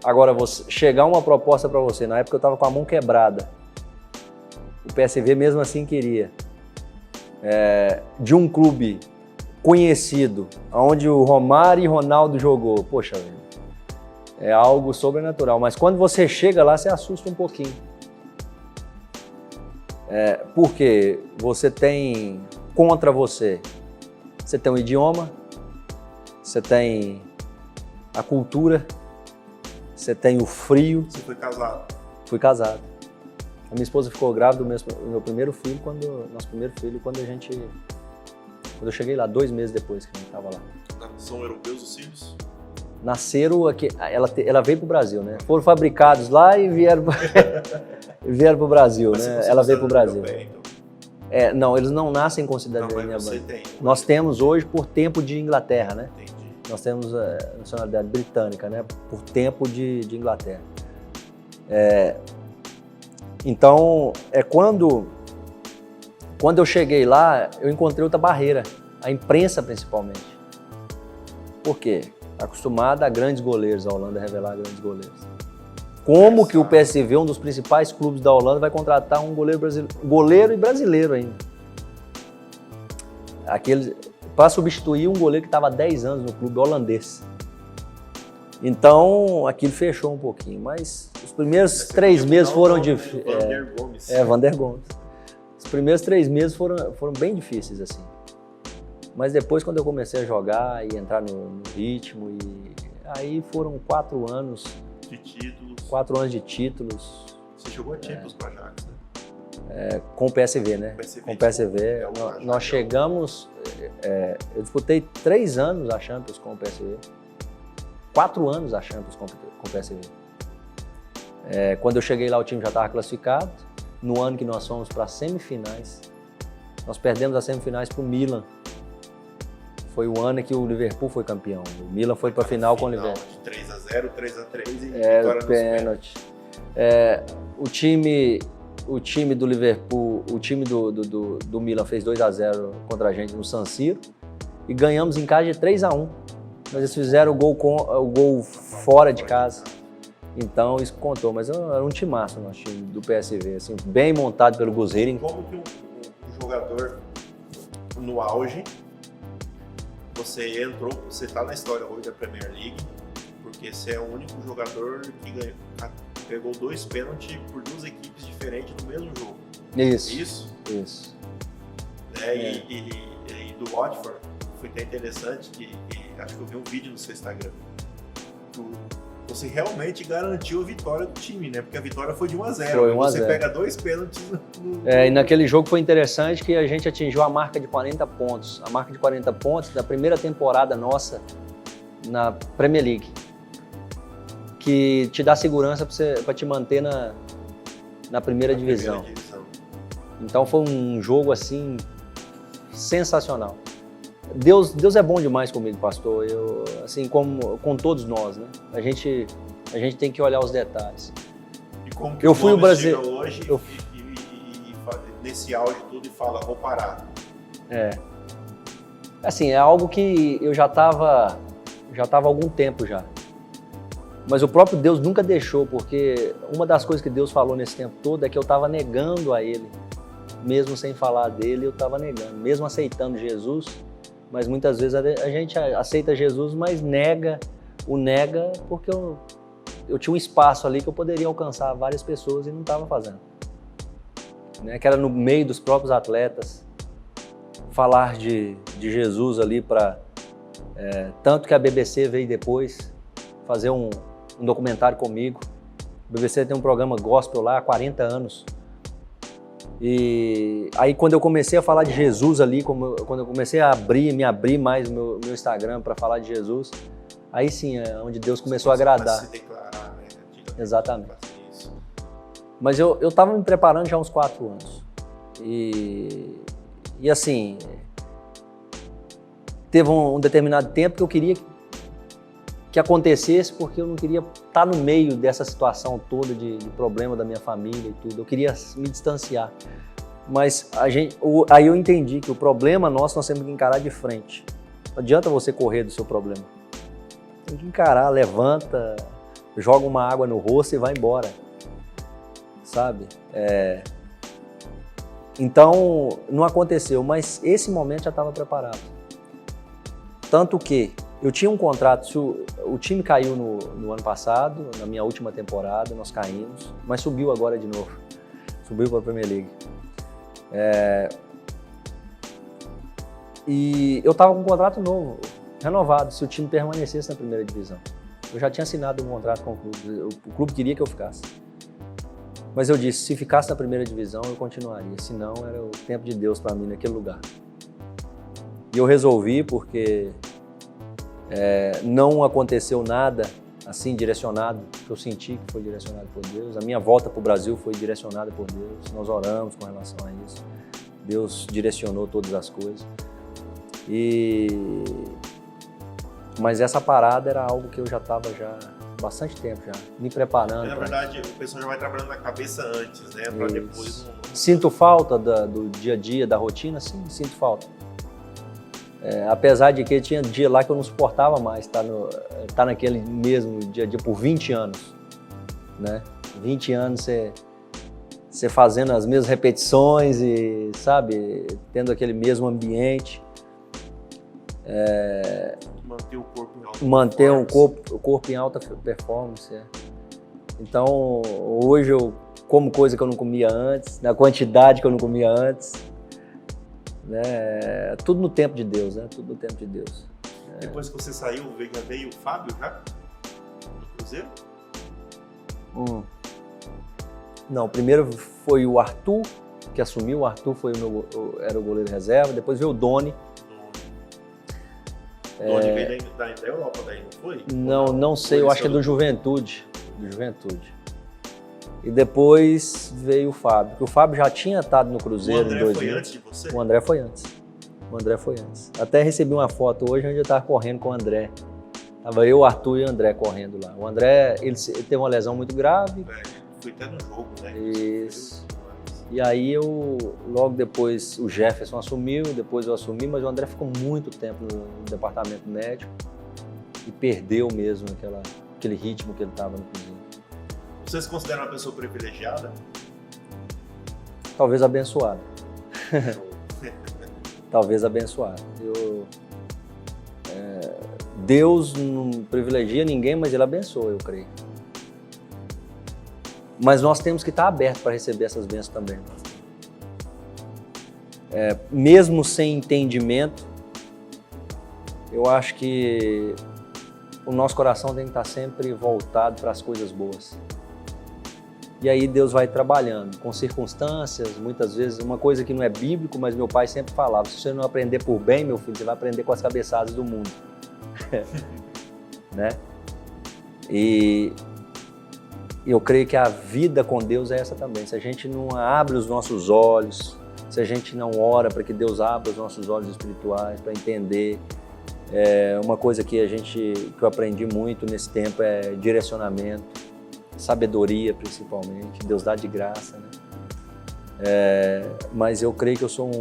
Agora, chegar uma proposta para você, na época eu estava com a mão quebrada, o PSV mesmo assim queria, de um clube conhecido, onde o Romário e Ronaldo jogou, poxa, é algo sobrenatural, mas quando você chega lá, você assusta um pouquinho. Porque você tem contra você tem o idioma, você tem a cultura, você tem o frio. Você foi casado? Fui casado. A minha esposa ficou grávida do meu primeiro filho, quando eu cheguei lá, 2 meses depois que a gente estava lá. São europeus os filhos? Nasceram aqui, ela veio para o Brasil, né? Foram fabricados lá e vieram para o Brasil, né? Ela veio para o Brasil. Então. Não, eles não nascem com cidadania brasileira. Nós temos hoje por tempo de Inglaterra, né? Entendi. Nós temos a nacionalidade britânica, né? Por tempo de Inglaterra. Então, quando eu cheguei lá, eu encontrei outra barreira, a imprensa principalmente. Por quê? Acostumada a grandes goleiros, a Holanda revelar grandes goleiros. Como que o PSV, um dos principais clubes da Holanda, vai contratar um goleiro e brasileiro ainda? Para substituir um goleiro que estava há 10 anos no clube holandês. Então, aquilo fechou um pouquinho, mas os primeiros 3 meses foram difíceis. Vander Gomes. Os primeiros 3 meses foram bem difíceis, assim. Mas depois, quando eu comecei a jogar e entrar no ritmo, aí foram 4 anos de títulos. 4 anos de títulos. Você jogou a Champions com o Ajax, né? Com o PSV, né? Com o PSV. Nós chegamos... eu disputei 3 anos a Champions com o PSV. 4 anos a Champions com o PSV. Quando eu cheguei lá, o time já estava classificado. No ano que nós fomos para as semifinais, nós perdemos as semifinais para o Milan. Foi o ano que o Liverpool foi campeão. O Milan foi para a final com o Liverpool. 3-0, 3-3 e vitória nos pênalti. O time do Liverpool, o time do Milan fez 2-0 contra a gente no San Siro e ganhamos em casa de 3-1. Mas eles fizeram o gol fora de casa. Então isso contou, mas era um timaço o nosso time do PSV, assim, bem montado pelo Guzzirin. Como que um jogador no auge, você está na história hoje da Premier League, porque você é o único jogador que pegou 2 pênaltis por 2 equipes diferentes no mesmo jogo. Isso. E do Watford, foi até interessante que acho que eu vi um vídeo no seu Instagram. Você realmente garantiu a vitória do time, né? Porque a vitória foi de 1-0. Foi 1-0. Você pega 2 pênaltis e naquele jogo foi interessante que a gente atingiu a marca de 40 pontos. A marca de 40 pontos da primeira temporada nossa na Premier League. Que te dá segurança para te manter na primeira divisão. Então foi um jogo assim sensacional. Deus é bom demais comigo, pastor. Assim como com todos nós, né? A gente tem que olhar os detalhes. E como que eu fui o brasileiro hoje nesse áudio tudo e fala, vou parar. Assim, é algo que eu já estava há algum tempo já. Mas o próprio Deus nunca deixou, porque uma das coisas que Deus falou nesse tempo todo é que eu estava negando a Ele. Mesmo sem falar dele, eu estava negando. Mesmo aceitando Jesus, mas muitas vezes a gente aceita Jesus, mas nega porque eu tinha um espaço ali que eu poderia alcançar várias pessoas e não estava fazendo. Né? Que era no meio dos próprios atletas, falar de Jesus ali para... tanto que a BBC veio depois fazer um documentário comigo. A BBC tem um programa gospel lá há 40 anos. E aí quando eu comecei a falar de Jesus ali, quando eu comecei a me abrir mais o meu Instagram para falar de Jesus, aí sim é onde Deus começou a agradar. Se declarar, né? Exatamente. Mas eu estava me preparando já há uns 4 anos. E assim, teve um determinado tempo que eu queria que acontecesse, porque eu não queria estar no meio dessa situação toda de problema da minha família e tudo. Eu queria me distanciar. Mas aí eu entendi que o problema nosso nós temos que encarar de frente. Não adianta você correr do seu problema. Tem que encarar, levanta, joga uma água no rosto e vai embora. Sabe? Então, não aconteceu, mas esse momento já estava preparado. Tanto que eu tinha um contrato, o time caiu no ano passado, na minha última temporada, nós caímos, mas subiu agora de novo, subiu para a Premier League. E eu estava com um contrato novo, renovado, se o time permanecesse na primeira divisão. Eu já tinha assinado um contrato com o clube, o clube queria que eu ficasse. Mas eu disse, se ficasse na primeira divisão, eu continuaria, senão era o tempo de Deus para mim naquele lugar. E eu resolvi porque não aconteceu nada assim direcionado, que eu senti que foi direcionado por Deus. A minha volta para o Brasil foi direcionada por Deus, nós oramos com relação a isso. Deus direcionou todas as coisas. Mas essa parada era algo que eu já estava há bastante tempo já, me preparando. Na verdade, o pessoal já vai trabalhando na cabeça antes, né? Para depois não... Sinto falta do dia a dia, da rotina, sim, sinto falta. Apesar de que tinha dia lá que eu não suportava mais tá naquele mesmo dia a dia por 20 anos, né? 20 anos você fazendo as mesmas repetições e, sabe, tendo aquele mesmo ambiente. Manter o corpo em alta manter performance. o corpo em alta performance. Então, hoje eu como coisa que eu não comia antes, na quantidade que eu não comia antes. Né? Tudo no tempo de Deus, né? Tudo no tempo de Deus. Depois que você saiu, veio o Fábio já? Do Cruzeiro? Não, primeiro foi o Arthur, que assumiu. O Arthur era o goleiro reserva. Depois veio o Doni. Doni veio da Europa daí, não foi? Não sei, eu acho que é do Juventude. E depois veio o Fábio, porque o Fábio já tinha estado no Cruzeiro em 2000. O André foi antes de você? O André foi antes. Até recebi uma foto hoje onde eu estava correndo com o André. Tava eu, o Arthur e o André correndo lá. O André, ele teve uma lesão muito grave. Foi até no jogo, né? Isso. E aí logo depois o Jefferson assumiu, depois eu assumi, mas o André ficou muito tempo no departamento médico e perdeu mesmo aquele ritmo que ele estava no Cruzeiro. Você se considera uma pessoa privilegiada? Talvez abençoado. Talvez abençoado. Deus não privilegia ninguém, mas Ele abençoa, eu creio. Mas nós temos que estar abertos para receber essas bênçãos também. Mesmo sem entendimento, eu acho que o nosso coração tem que estar sempre voltado para as coisas boas. E aí Deus vai trabalhando com circunstâncias, muitas vezes, uma coisa que não é bíblico, mas meu pai sempre falava, se você não aprender por bem, meu filho, você vai aprender com as cabeçadas do mundo. Né? E eu creio que a vida com Deus é essa também. Se a gente não abre os nossos olhos, se a gente não ora para que Deus abra os nossos olhos espirituais, para entender, uma coisa que eu aprendi muito nesse tempo é direcionamento, sabedoria principalmente, Deus dá de graça, né? Mas eu creio que eu sou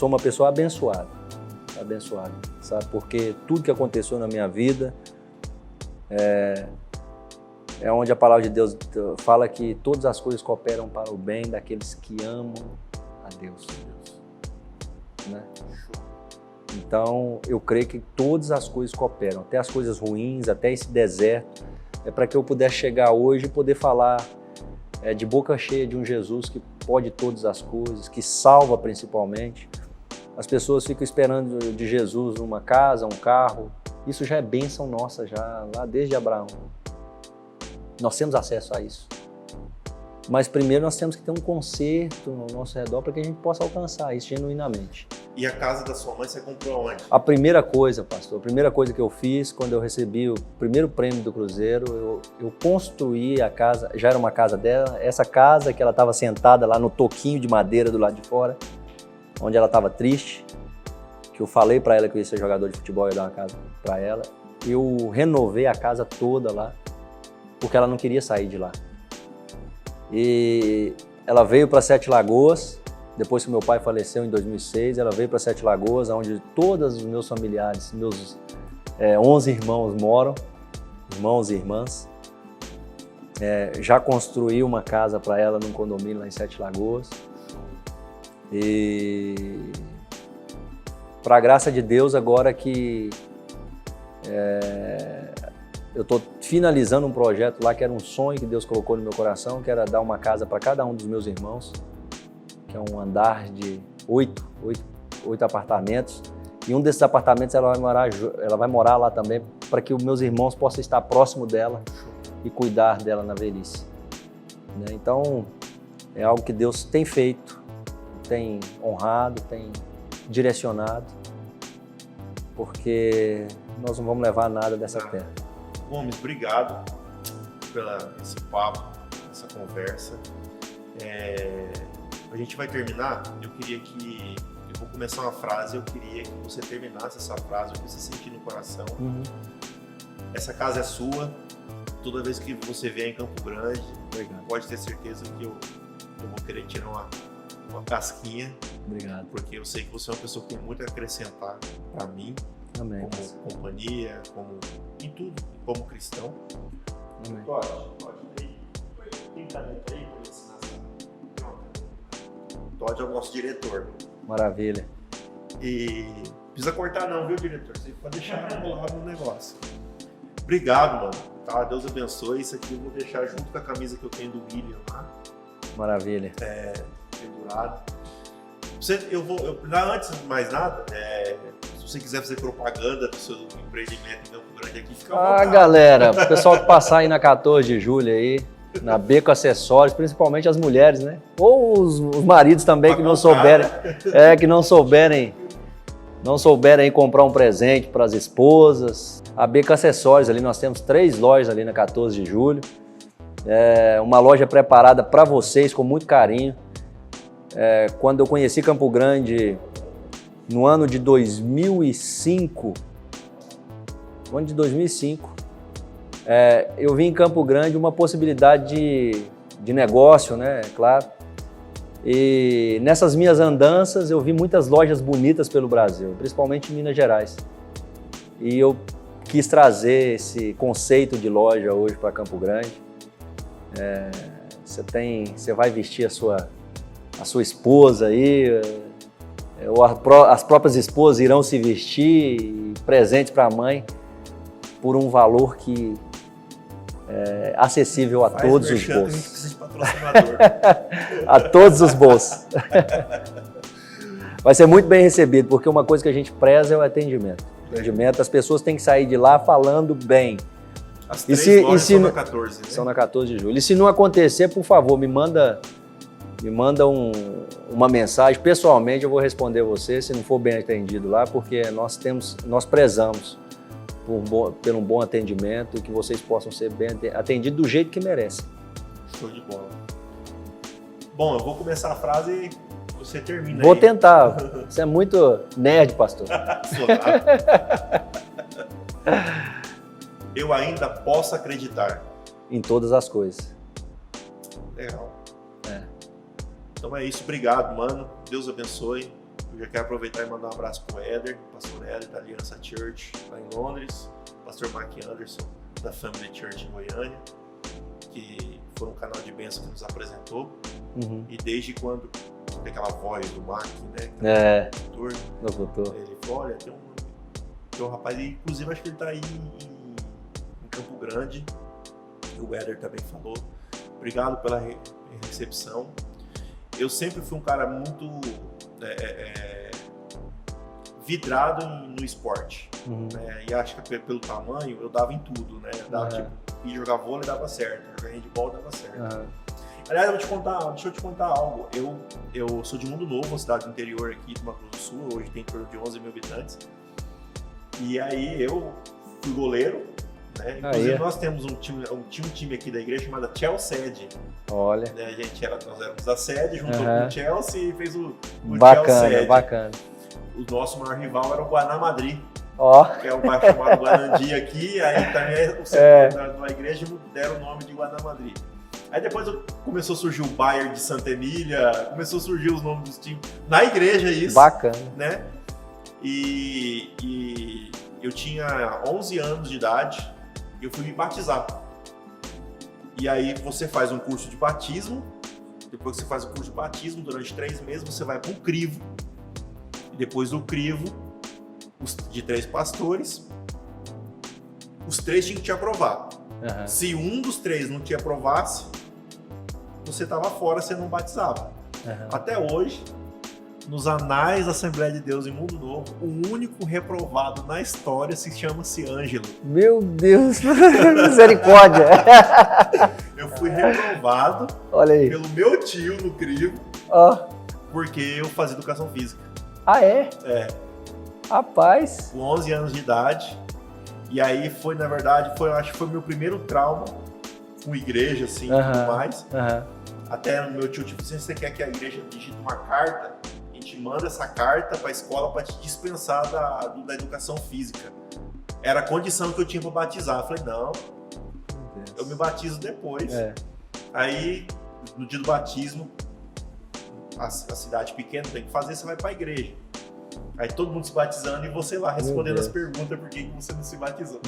uma pessoa abençoada, sabe? Porque tudo que aconteceu na minha vida é onde a palavra de Deus fala que todas as coisas cooperam para o bem daqueles que amam a Deus, né? Então, eu creio que todas as coisas cooperam, até as coisas ruins, até esse deserto, para que eu pudesse chegar hoje e poder falar de boca cheia de um Jesus que pode todas as coisas, que salva principalmente. As pessoas ficam esperando de Jesus uma casa, um carro. Isso já é bênção nossa, já lá desde Abraão. Nós temos acesso a isso. Mas primeiro nós temos que ter um conserto no nosso redor para que a gente possa alcançar isso genuinamente. E a casa da sua mãe você comprou onde? A primeira coisa, pastor, a primeira coisa que eu fiz quando eu recebi o primeiro prêmio do Cruzeiro, eu construí a casa, já era uma casa dela, essa casa que ela estava sentada lá no toquinho de madeira do lado de fora, onde ela estava triste, que eu falei para ela que eu ia ser jogador de futebol e ia dar uma casa para ela. Eu renovei a casa toda lá, porque ela não queria sair de lá. E ela veio para Sete Lagoas, depois que meu pai faleceu em 2006, ela veio para Sete Lagoas, onde todos os meus familiares, meus 11 irmãos moram, irmãos e irmãs. Já construí uma casa para ela num condomínio lá em Sete Lagoas. E para a graça de Deus, agora que eu estou finalizando um projeto lá que era um sonho que Deus colocou no meu coração, que era dar uma casa para cada um dos meus irmãos, que é um andar de 8 apartamentos. E um desses apartamentos ela vai morar lá também, para que os meus irmãos possam estar próximo dela e cuidar dela na velhice. Né? Então, é algo que Deus tem feito, tem honrado, tem direcionado, porque nós não vamos levar nada dessa terra. Gomes, obrigado pelo esse papo, essa conversa. A gente vai terminar. Eu vou começar uma frase, eu queria que você terminasse essa frase, o que você sentir no coração. Uhum. Essa casa é sua. Toda vez que você vier em Campo Grande, Obrigado. Pode ter certeza que eu vou querer tirar uma casquinha. Obrigado. Porque eu sei que você é uma pessoa que tem muito a acrescentar para mim. Amém. Como companhia, como em tudo, como cristão. Amém. Pode ir. Quem tá dentro aí para ensinar essa? Todd é o nosso diretor. Maravilha. E não precisa cortar não, viu, diretor? Você pode deixar enrolado no negócio. Obrigado, mano. Tá? Deus abençoe. Isso aqui eu vou deixar junto com a camisa que eu tenho do William lá. Maravilha. Pendurado. Antes de mais nada, se você quiser fazer propaganda do seu empreendimento em Campo Grande aqui, fica à vontade. Galera, o pessoal que passar aí na 14 de julho aí, na Beco Acessórios, principalmente as mulheres, né? Ou os maridos também que não souberem comprar um presente para as esposas. A Beco Acessórios ali, nós temos 3 lojas ali na 14 de julho. Uma loja preparada para vocês com muito carinho. Quando eu conheci Campo Grande no ano de 2005, eu vi em Campo Grande uma possibilidade de negócio, né? Claro. E nessas minhas andanças eu vi muitas lojas bonitas pelo Brasil, principalmente em Minas Gerais. E eu quis trazer esse conceito de loja hoje para Campo Grande. Você vai vestir a sua esposa aí, ou as próprias esposas irão se vestir, presente para a mãe, por um valor que é acessível a todos os bolsos. A gente precisa de patrocinador. A todos os bolsos. Vai ser muito bem recebido, porque uma coisa que a gente preza é o atendimento. As pessoas têm que sair de lá falando bem. As 3 lojas são na 14, né? São na 14 de julho. E se não acontecer, por favor, me manda uma mensagem. Pessoalmente, eu vou responder você, se não for bem atendido lá, porque nós prezamos pelo um bom atendimento e que vocês possam ser bem atendidos do jeito que merecem. Show de bola. Bom, eu vou começar a frase e você termina. Vou tentar. Você é muito nerd, pastor. Eu ainda posso acreditar. Em todas as coisas. Legal. Então é isso. Obrigado, mano. Deus abençoe. Eu já quero aproveitar e mandar um abraço pro Éder, pastor Éder, da Aliança Church, lá em Londres. Pastor Mark Anderson, da Family Church em Goiânia, que foi um canal de bênção que nos apresentou. E desde quando tem aquela voz do Mark, né? Locutor. Ele falou, olha, tem um rapaz, inclusive acho que ele tá aí em Campo Grande. O Éder também falou. Obrigado pela recepção. Eu sempre fui um cara muito vidrado no esporte. E acho que pelo tamanho eu dava em tudo, né? Eu dava, ir jogar vôlei dava certo, jogar handball dava certo. Aliás, deixa eu te contar algo. Eu sou de Mundo Novo, uma cidade do interior aqui do Mato Grosso do Sul, hoje tem em torno de 11 mil habitantes. E aí eu fui goleiro, né? Inclusive nós temos um time aqui da igreja chamado Chelsea. Olha. Né? Nós éramos a sede, juntou com o Chelsea e fez o Chelsea. Bacana. O nosso maior rival era o Guaná Madrid. Que é o bairro chamado Guanandi aqui, aí também o centro da igreja deram o nome de Guaná Madrid. Aí depois começou a surgir o Bayern de Santa Emília, começou a surgir os nomes dos times na igreja, isso. Bacana. Né? E eu tinha 11 anos de idade e eu fui me batizar. E aí você faz um curso de batismo, depois que você faz o curso de batismo, durante 3 meses você vai para um crivo. E depois do crivo, de 3 pastores, os 3 tinham que te aprovar. Se um dos 3 não te aprovasse, você estava fora, você não batizava. Até hoje, nos anais da Assembleia de Deus em Mundo Novo, o único reprovado na história se chama-se Ângelo. Meu Deus, misericórdia! Eu fui reprovado pelo meu tio no crivo, porque eu fazia educação física. Rapaz! Com 11 anos de idade. E aí foi, na verdade, acho que foi meu primeiro trauma com igreja, assim, e tudo mais. Até o meu tio tipo, se você quer que a igreja digite uma carta, a gente manda essa carta para a escola para te dispensar da educação física. Era a condição que eu tinha para batizar. Eu falei, não, eu me batizo depois. Aí, no dia do batismo, a cidade pequena tem que fazer, você vai para a igreja. Aí todo mundo se batizando e você lá respondendo as perguntas por que você não se batizou.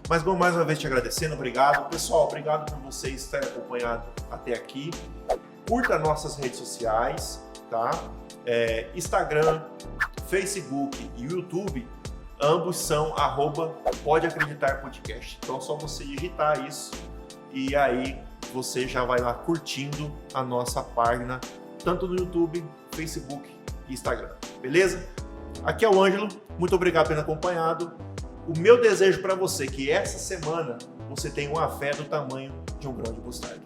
Mas bom, mais uma vez te agradecendo, obrigado. Pessoal, obrigado por vocês terem acompanhado até aqui. Curta nossas redes sociais, tá? Instagram, Facebook e YouTube, ambos são @podeacreditarpodcast. Então é só você digitar isso e aí você já vai lá curtindo a nossa página, tanto no YouTube, Facebook e Instagram. Beleza? Aqui é o Ângelo, muito obrigado por ter acompanhado. O meu desejo para você é que essa semana você tenha uma fé do tamanho de um grão de mostarda.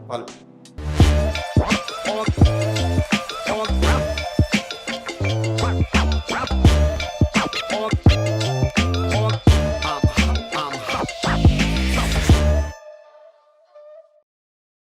Valeu!